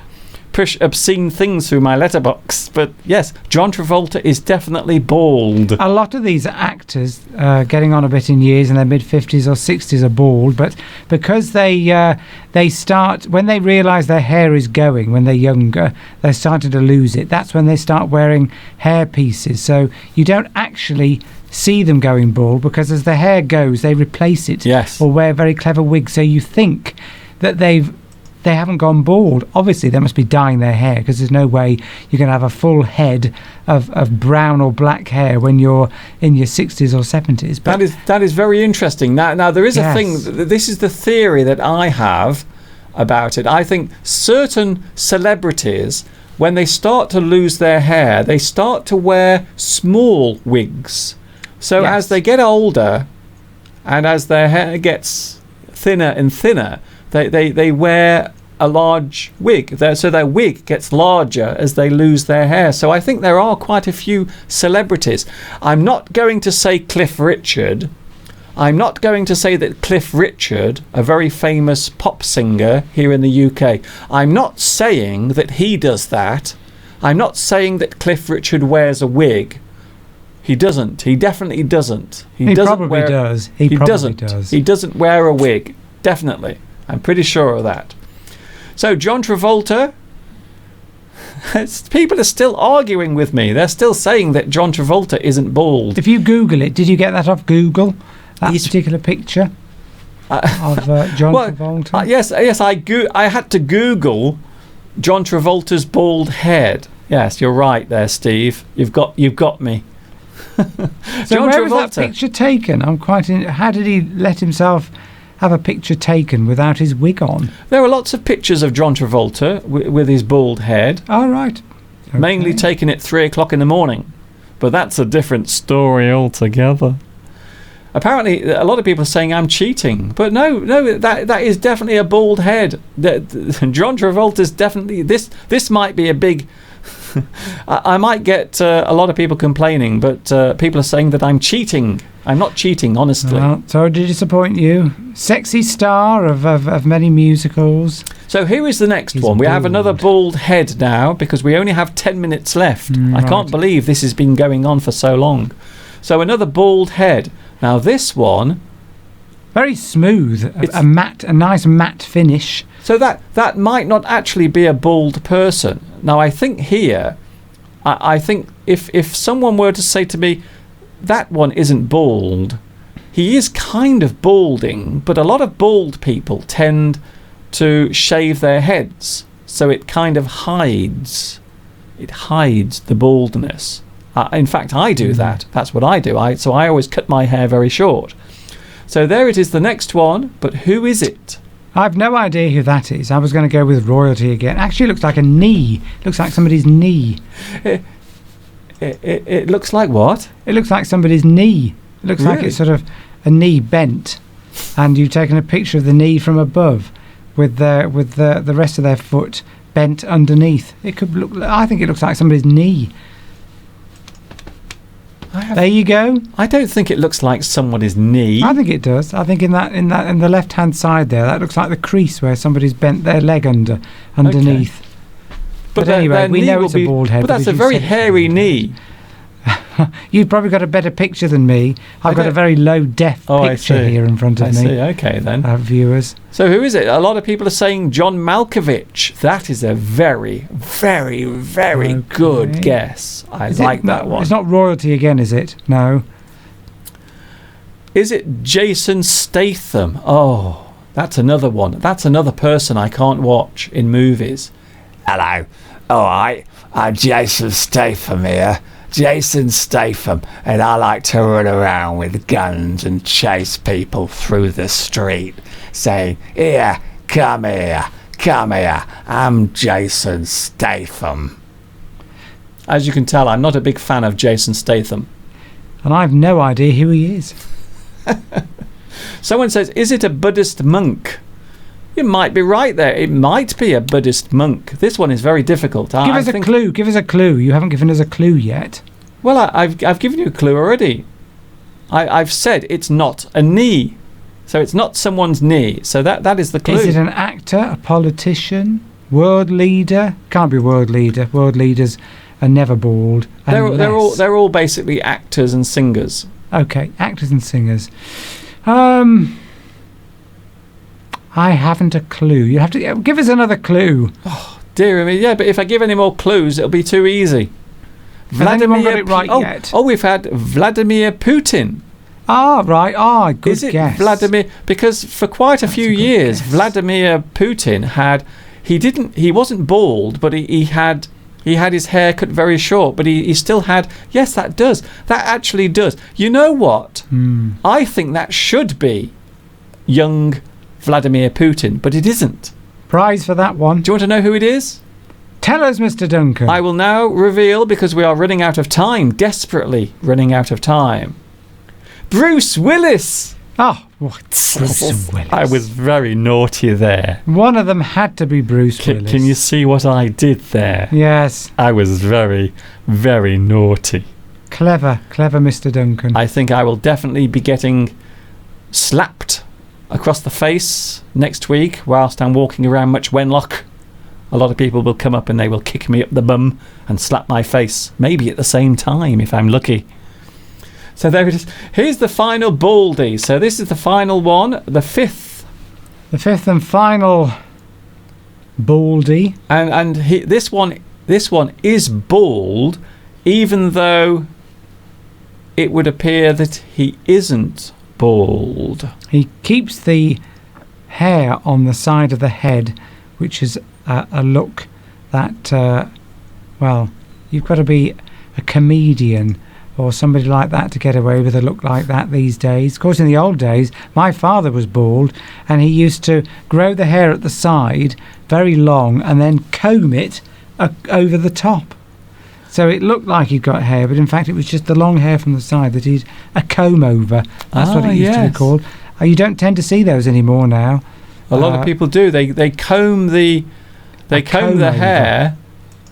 obscene things through my letterbox. But yes, John Travolta is definitely bald. A lot of these actors getting on a bit in years in their mid-50s or 60s are bald, but because they start, when they realise their hair is going, when they're younger, they're starting to lose it. That's when they start wearing hair pieces. So you don't actually see them going bald, because as the hair goes, they replace it. Yes. Or wear very clever wigs. So you think that they haven't gone bald. Obviously, they must be dyeing their hair, because there's no way you're going to have a full head of brown or black hair when you're in your 60s or 70s. But That is very interesting. Now there is a Yes. thing. This is the theory that I have about it. I think certain celebrities, when they start to lose their hair, they start to wear small wigs. So Yes. as they get older, and as their hair gets thinner and thinner, they wear a large wig. So their wig gets larger as they lose their hair. So I think there are quite a few celebrities. I'm not going to say Cliff Richard. I'm not going to say that Cliff Richard, a very famous pop singer here in the UK, I'm not saying that he does that. I'm not saying that Cliff Richard wears a wig. He doesn't. He definitely doesn't. he doesn't probably wear, does. He probably does. He doesn't wear a wig. Definitely. I'm pretty sure of that. So John Travolta, people are still arguing with me. They're still saying that John Travolta isn't bald. If you Google it, did you get that off Google? That He's- particular picture of John Well, Travolta? yes, I had to Google John Travolta's bald head. Yes, you're right there, Steve. You've got me. So John where was Travolta. that picture taken? How did he let himself have a picture taken without his wig on? There are lots of pictures of John Travolta with his bald head, All right. mainly Okay. taken at 3 o'clock in the morning. But that's a different story altogether. Apparently, a lot of people are saying I'm cheating, but no, that is definitely a bald head. John Travolta's definitely this might be a big. I might get a lot of people complaining, but people are saying that I'm cheating. I'm not cheating, honestly. Well, sorry to disappoint you. Sexy star of many musicals. So here is the next He's one. We have bald. another bald head now, because we only have 10 minutes left. I can't right. believe this has been going on for so long. So another bald head. Now this one, Very smooth. It's- A nice matte finish. so that might not actually be a bald person. Now I think here, I think if someone were to say to me, that one isn't bald, he is kind of balding, but a lot of bald people tend to shave their heads, so it kind of hides the baldness. In fact, I do that. That's what I do. So I always cut my hair very short. So there it is, the next one. But who is it? I've no idea who that is. I was going to go with royalty again. Actually, it looks like a knee. Looks like somebody's knee. It looks like what? It looks like somebody's knee. It looks like Really? it's sort of a knee bent. and you've taken a picture of the knee from above, with the rest of their foot bent underneath. It could look. I think it looks like somebody's knee. There you go. I don't think it looks like somebody's knee. I think it does. I think in the left hand side there, that looks like the crease where somebody's bent their leg underneath. Okay. But anyway, we know it's a bald head. But that's a very hairy knee. You've probably got a better picture than me. I've got a very low def picture here in front of me. I see. Okay, then. Viewers. So who is it? A lot of people are saying John Malkovich. That is a very, very, very good guess. I like that one. It's not royalty again, is it? No. Is it Jason Statham? Oh, that's another one. That's another person I can't watch in movies. Hello. All right. I'm Jason Statham here. Jason Statham, and I like to run around with guns and chase people through the street saying, here, come here, I'm Jason Statham. As you can tell, I'm not a big fan of Jason Statham. And I've no idea who he is. Someone says, is it a Buddhist monk? You might be right there. It might be a Buddhist monk. This one is very difficult. Give us a clue. Give us a clue. You haven't given us a clue yet. Well, I've given you a clue already. I've said it's not a knee. So it's not someone's knee. So that is the clue. Is it an actor, a politician, world leader? Can't be world leader. World leaders are never bald. They're all basically actors and singers. Okay, actors and singers. I haven't a clue. You have to give us another clue. Oh, dear me. Yeah, but if I give any more clues, it'll be too easy. Vladimir got it right yet. Oh, we've had Vladimir Putin. Ah, right. Good Is it guess. Vladimir? Because for quite a few years, Vladimir Putin he wasn't bald, but he had his hair cut very short, but he still had. Yes, that actually does. You know what? I think that should be young Vladimir Putin, but it isn't. Prize for that one. Do you want to know who it is? Tell us, Mr. Duncan. I will now reveal, because we are running out of time, desperately running out of time. Bruce Willis. Oh, what? Bruce Willis. I was very naughty there. One of them had to be Bruce Willis. Can you see what I did there? Yes. I was very, very naughty. Clever, Mr. Duncan. I think I will definitely be getting slapped across the face next week whilst I'm walking around Much Wenlock. A lot of people will come up and they will kick me up the bum and slap my face, maybe at the same time if I'm lucky. So there it is. Here's the final baldy. So this is the final one, the fifth. The fifth and final baldy. And this one is bald, even though it would appear that he isn't bald. He keeps the hair on the side of the head, which is a look that, well, you've got to be a comedian or somebody like that to get away with a look like that these days. Of course, in the old days, my father was bald, and he used to grow the hair at the side very long and then comb it over the top. So it looked like he'd got hair, but in fact it was just the long hair from the side that he'd a comb over. That's what it used to be called. You don't tend to see those anymore now. A lot of people do. They comb the hair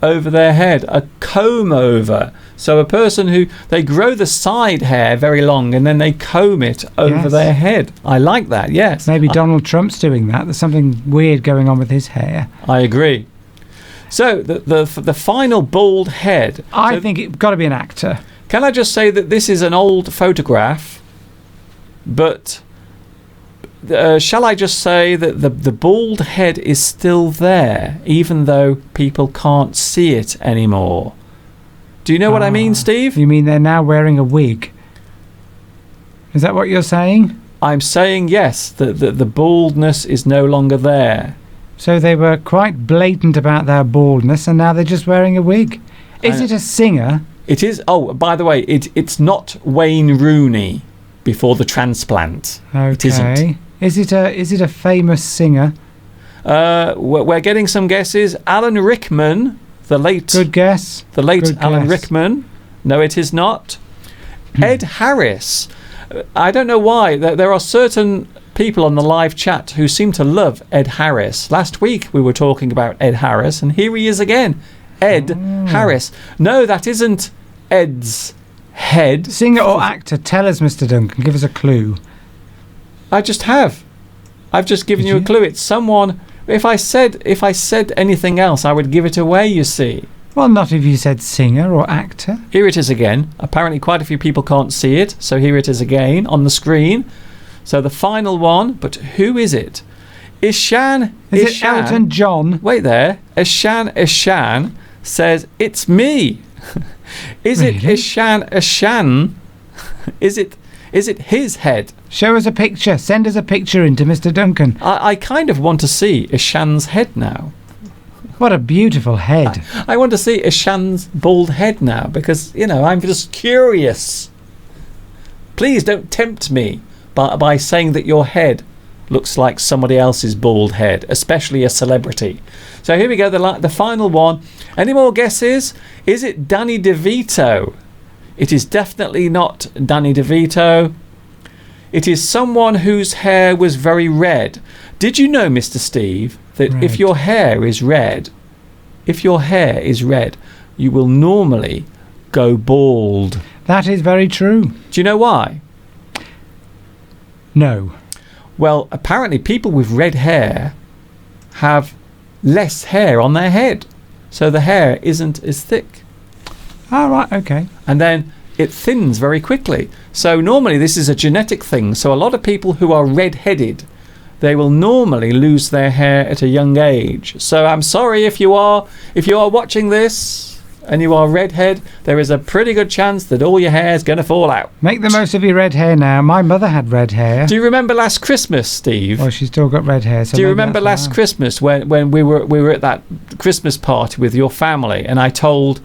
over their head. A comb over. So a person who they grow the side hair very long and then they comb it over their head. I like that. Yes. Maybe Donald Trump's doing that. There's something weird going on with his hair. I agree. So the final bald head. I think it's got to be an actor. Can I just say that this is an old photograph, but shall I just say that the bald head is still there, even though people can't see it anymore? Do you know what I mean, Steve? You mean they're now wearing a wig? Is that what you're saying? I'm saying yes, that the baldness is no longer there. So they were quite blatant about their baldness, and now they're just wearing a wig. Is it a singer? It is. Oh, by the way, it's not Wayne Rooney before the transplant. Okay. It isn't. Is it a famous singer? We're getting some guesses. Alan Rickman, the late. Good guess. The late Good Alan guess. Rickman. No, it is not. Ed Harris. I don't know why. There are certain people on the live chat who seem to love Ed Harris. Last week we were talking about Ed Harris, and here he is again. Ed Harris. No, that isn't Ed's head. Singer or actor? Tell us, Mr. Duncan. Give us a clue. I just have. I've just given Did you a you? clue. It's someone. If I said anything else, I would give it away, you see. Well, not if you said singer or actor. Here it is again. Apparently quite a few people can't see it, so here it is again on the screen. So the final one, but who is it? Ishan. Is it Elton John? Wait there. Ishan says, it's me. Is it Really? Ishan? Is it his head? Show us a picture. Send us a picture into Mr. Duncan. I kind of want to see Ishan's head now. What a beautiful head. I want to see Ishan's bald head now because, I'm just curious. Please don't tempt me by saying that your head looks like somebody else's bald head, especially a celebrity. So here we go, the final one. Any more guesses? Is it Danny DeVito? It is definitely not Danny DeVito. It is someone whose hair was very red. Did you know, Mr. Steve, that if Red. your hair is red, you will normally go bald? That is very true. Do you know why? No. Well, apparently people with red hair have less hair on their head, so the hair isn't as thick. All right, okay. And then it thins very quickly. So normally this is a genetic thing. So a lot of people who are red-headed, they will normally lose their hair at a young age. So I'm sorry if you are watching this and you are redhead, there is a pretty good chance that all your hair is going to fall out. Make the most of your red hair now. My mother had red hair. Do you remember last Christmas, Steve? Well, she's still got red hair. So Do you maybe remember that's last why. Christmas when we were at that Christmas party with your family, and I told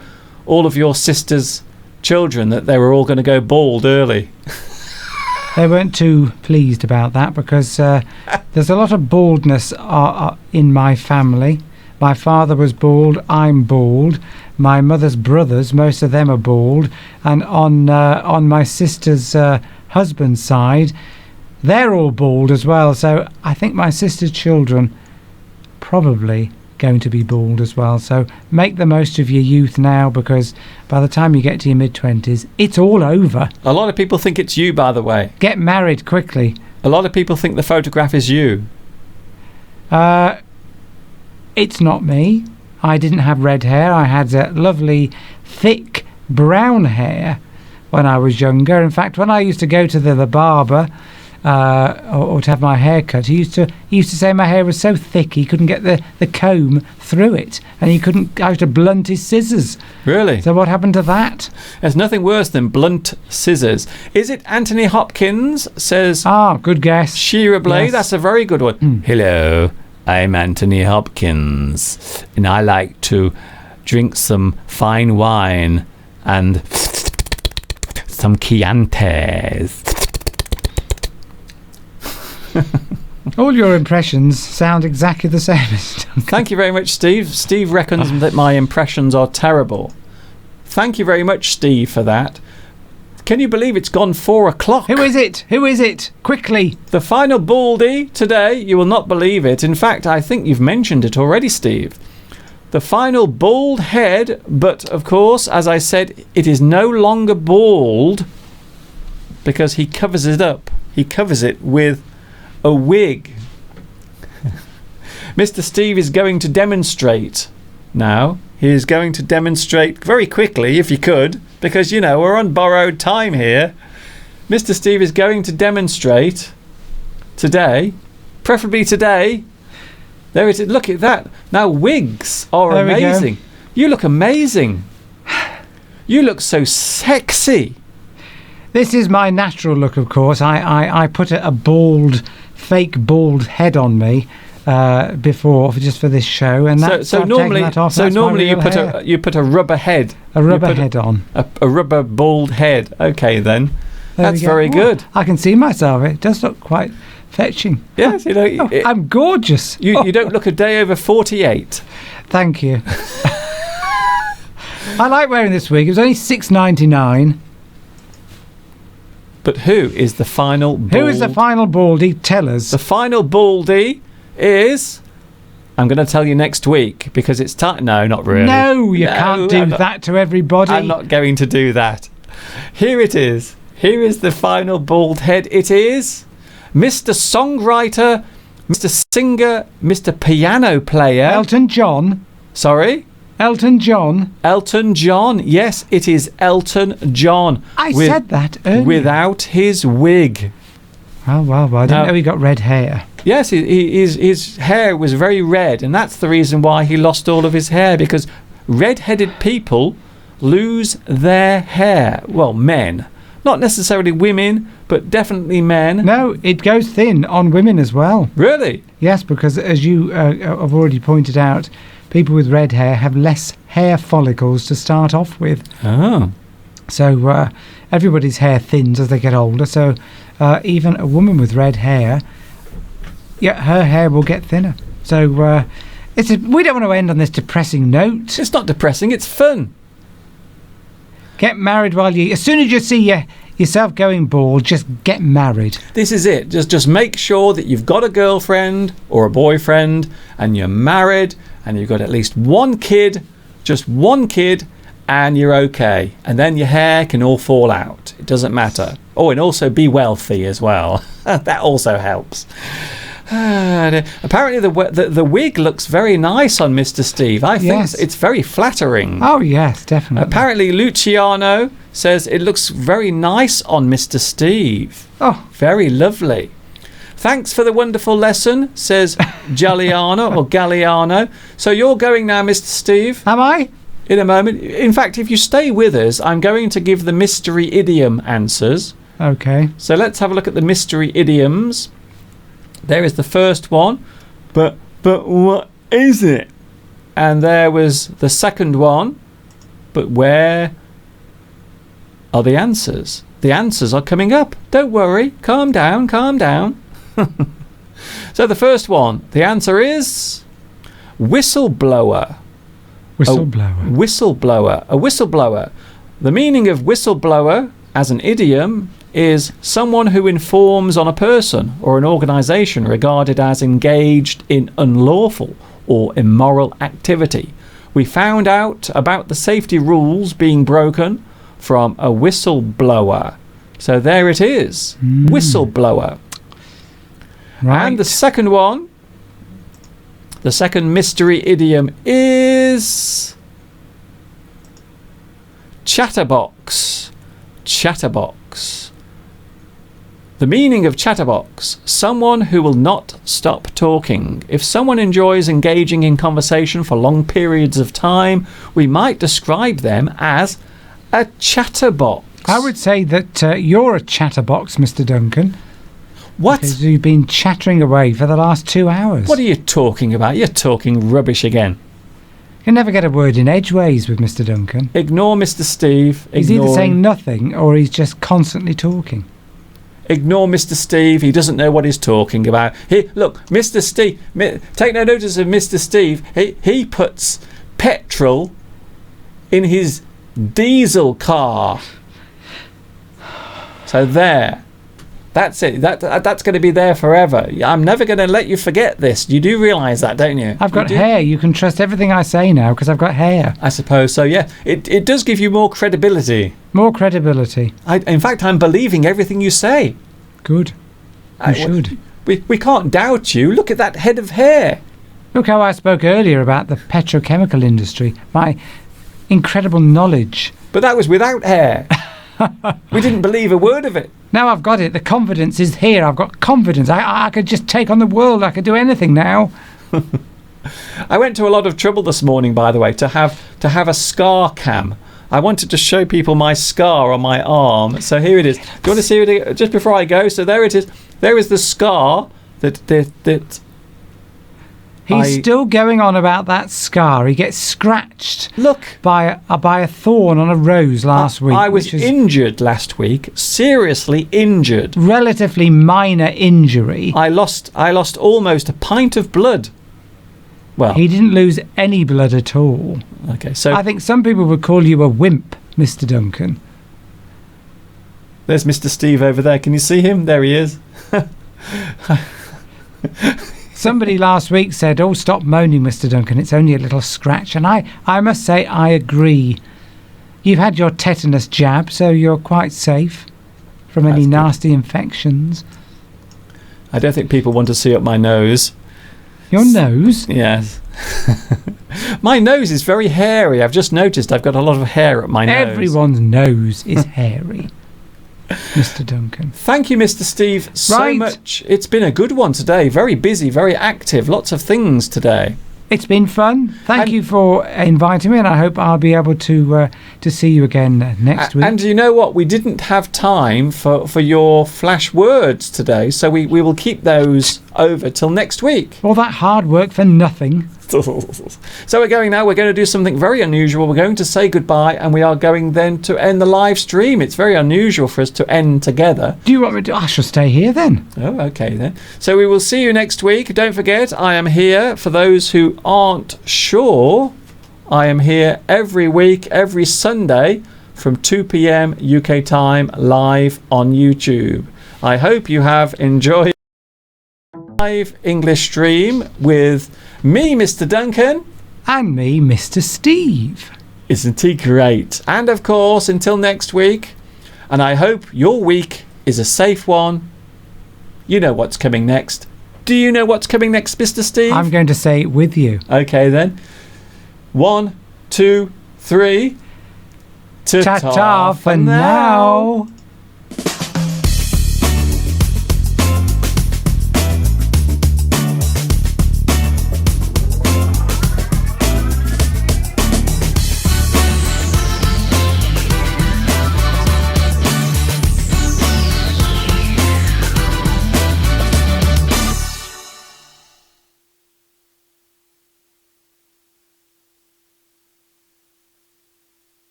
all of your sister's children that they were all going to go bald early? They weren't too pleased about that because there's a lot of baldness in my family. My father was bald. I'm bald. My mother's brothers, most of them are bald. And on my sister's husband's side, they're all bald as well. So I think my sister's children probably going to be bald as well. So make the most of your youth now, because by the time you get to your mid-20s, it's all over. A lot of people think it's you, by the way. Get married quickly. A lot of people think the photograph is you. It's not me. I didn't have red hair. I had lovely, thick, brown hair when I was younger. In fact, when I used to go to the barber or to have my hair cut, he used to say my hair was so thick he couldn't get the comb through it, and I had to blunt his scissors. Really? So what happened to that? There's nothing worse than blunt scissors. Is it Anthony Hopkins? Says Ah, good guess. Shira Blade. Yes. That's a very good one. Hello, I'm Anthony Hopkins, and I like to drink some fine wine and some Chiantis. All your impressions sound exactly the same as Duncan. Thank you very much, Steve. Steve reckons that my impressions are terrible. Thank you very much, Steve, for that. Can you believe it's gone 4 o'clock? Who is it? Who is it? Quickly. The final baldy today, you will not believe it. In fact, I think you've mentioned it already, Steve. The final bald head, but of course, as I said, it is no longer bald because he covers it up. He covers it with a wig. Mr. Steve is going to demonstrate now. He is going to demonstrate very quickly, if you could, because, you know, we're on borrowed time here. Mr. Steve is going to demonstrate today, preferably today. There it is. Look at that. Now, wigs are There we go. amazing. You look amazing. You look so sexy. This is my natural look, of course. I put a bald, fake bald head on me before, just for this show, and that's So I've taken normally, that off. That's my you real put hair. you put a rubber head. a rubber you put head on. A rubber bald head. Okay, then. There That's we go. very Oh, good. I can see myself. It does look quite fetching. Yes, you know, Oh, I'm gorgeous. you don't look a day over 48. Thank you. I like wearing this wig. It was only $6.99. But who is the final bald? Who is the final baldy? Tell us. The final baldy is... I'm going to tell you next week because it's time. No, not really. No, you can't do that to everybody. I'm not going to do that. Here it is. Here is the final bald head. It is Mr. Songwriter, Mr. Singer, Mr. Piano Player. Elton John. Sorry? Elton John. Elton John. Yes, it is Elton John. I said that earlier. Without his wig. Well. I didn't know he got red hair. Yes, his hair was very red, and that's the reason why he lost all of his hair, because red-headed people lose their hair. Well, men. Not necessarily women, but definitely men. No, it goes thin on women as well. Really? Yes, because as you have already pointed out, people with red hair have less hair follicles to start off with. Oh. So everybody's hair thins as they get older. So even a woman with red hair, her hair will get thinner. So we don't want to end on this depressing note. It's not depressing, it's fun. Get married as soon as you see yourself going bald, just get married. This is it. Just make sure that you've got a girlfriend or a boyfriend and you're married and you've got at least one kid, just one kid, and you're okay. And then your hair can all fall out. It doesn't matter. Oh, and also be wealthy as well. That also helps. Apparently the wig looks very nice on Mr. Steve. I think it's very flattering. Oh yes, definitely. Apparently Luciano says it looks very nice on Mr. Steve. Oh, very lovely. Thanks for the wonderful lesson, says Giuliano or Galliano. So you're going now, Mr. Steve? Am I? In a moment. In fact, if you stay with us, I'm going to give the mystery idiom answers. Okay. So let's have a look at the mystery idioms. There is the first one, but what is it? And there was the second one, but where are the answers? The answers are coming up. Don't worry. Calm down, calm down. So the first one, the answer is whistleblower. Whistleblower. Whistleblower. A whistleblower. The meaning of whistleblower as an idiom is someone who informs on a person or an organisation regarded as engaged in unlawful or immoral activity. We found out about the safety rules being broken from a whistleblower. So there it is. Whistleblower. Right. And the second one, the second mystery idiom is chatterbox. Chatterbox. The meaning of chatterbox, someone who will not stop talking. If someone enjoys engaging in conversation for long periods of time, we might describe them as a chatterbox. I would say that you're a chatterbox, Mr. Duncan. What? Because you've been chattering away for the last 2 hours. What are you talking about? You're talking rubbish again. You can never get a word in edgeways with Mr. Duncan. Ignore Mr. Steve. He's either saying nothing or he's just constantly talking. Ignore Mr. Steve. He doesn't know what he's talking about. Look, Mr. Steve. Take no notice of Mr. Steve. He puts petrol in his diesel car. So there. That's it. That's going to be there forever. I'm never going to let you forget this. You do realise that, don't you? I've got hair. You can trust everything I say now because I've got hair. I suppose so, yeah. It does give you more credibility. More credibility. In fact, I'm believing everything you say. Good. You should. We can't doubt you. Look at that head of hair. Look how I spoke earlier about the petrochemical industry. My incredible knowledge. But that was without hair. We didn't believe a word of it. Now I've got it. The confidence is here. I've got confidence. I could just take on the world. I could do anything now. I went to a lot of trouble this morning, by the way, to have a scar cam. I wanted to show people my scar on my arm. So here it is. Do you want to see it just before I go? So there it is. There is the scar that He's still going on about that scar. He gets scratched. Look, by a thorn on a rose last week. I was injured last week. Seriously injured. Relatively minor injury. I lost almost a pint of blood. Well, he didn't lose any blood at all. Okay, so I think some people would call you a wimp, Mr. Duncan. There's Mr. Steve over there. Can you see him? There he is. Somebody last week said, "Oh, stop moaning, Mr. Duncan. It's only a little scratch." And I must say, I agree. You've had your tetanus jab, so you're quite safe from any That's good. nasty infections. I don't think people want to see up my nose. Your nose? Yes. My nose is very hairy. I've just noticed I've got a lot of hair at my nose. Everyone's nose is hairy, Mr. Duncan. Thank you, Mr. Steve, so Right. much. It's been a good one today. Very busy, very active. Lots of things today. It's been fun. Thank And- you for inviting me, and I hope I'll be able to see you again next week. And you know what? We didn't have time for your flash words today, so we will keep those over till next week. All that hard work for nothing. So we're going now. We're going to do something very unusual. We're going to say goodbye, and we are going then to end the live stream. It's very unusual for us to end together. Do you want me to? I shall stay here then. Oh, okay then. So we will see you next week. Don't forget, I am here. For those who aren't sure, I am here every week, every Sunday from 2 p.m. UK time, live on YouTube. I hope you have enjoyed live English stream with me, Mr. Duncan. And me, Mr. Steve. Isn't he great? And of course, until next week, and I hope your week is a safe one. You know what's coming next. Do you know what's coming next, Mr. Steve? I'm going to say it with you. Okay then. 1, 2, 3. Ta-ta for now.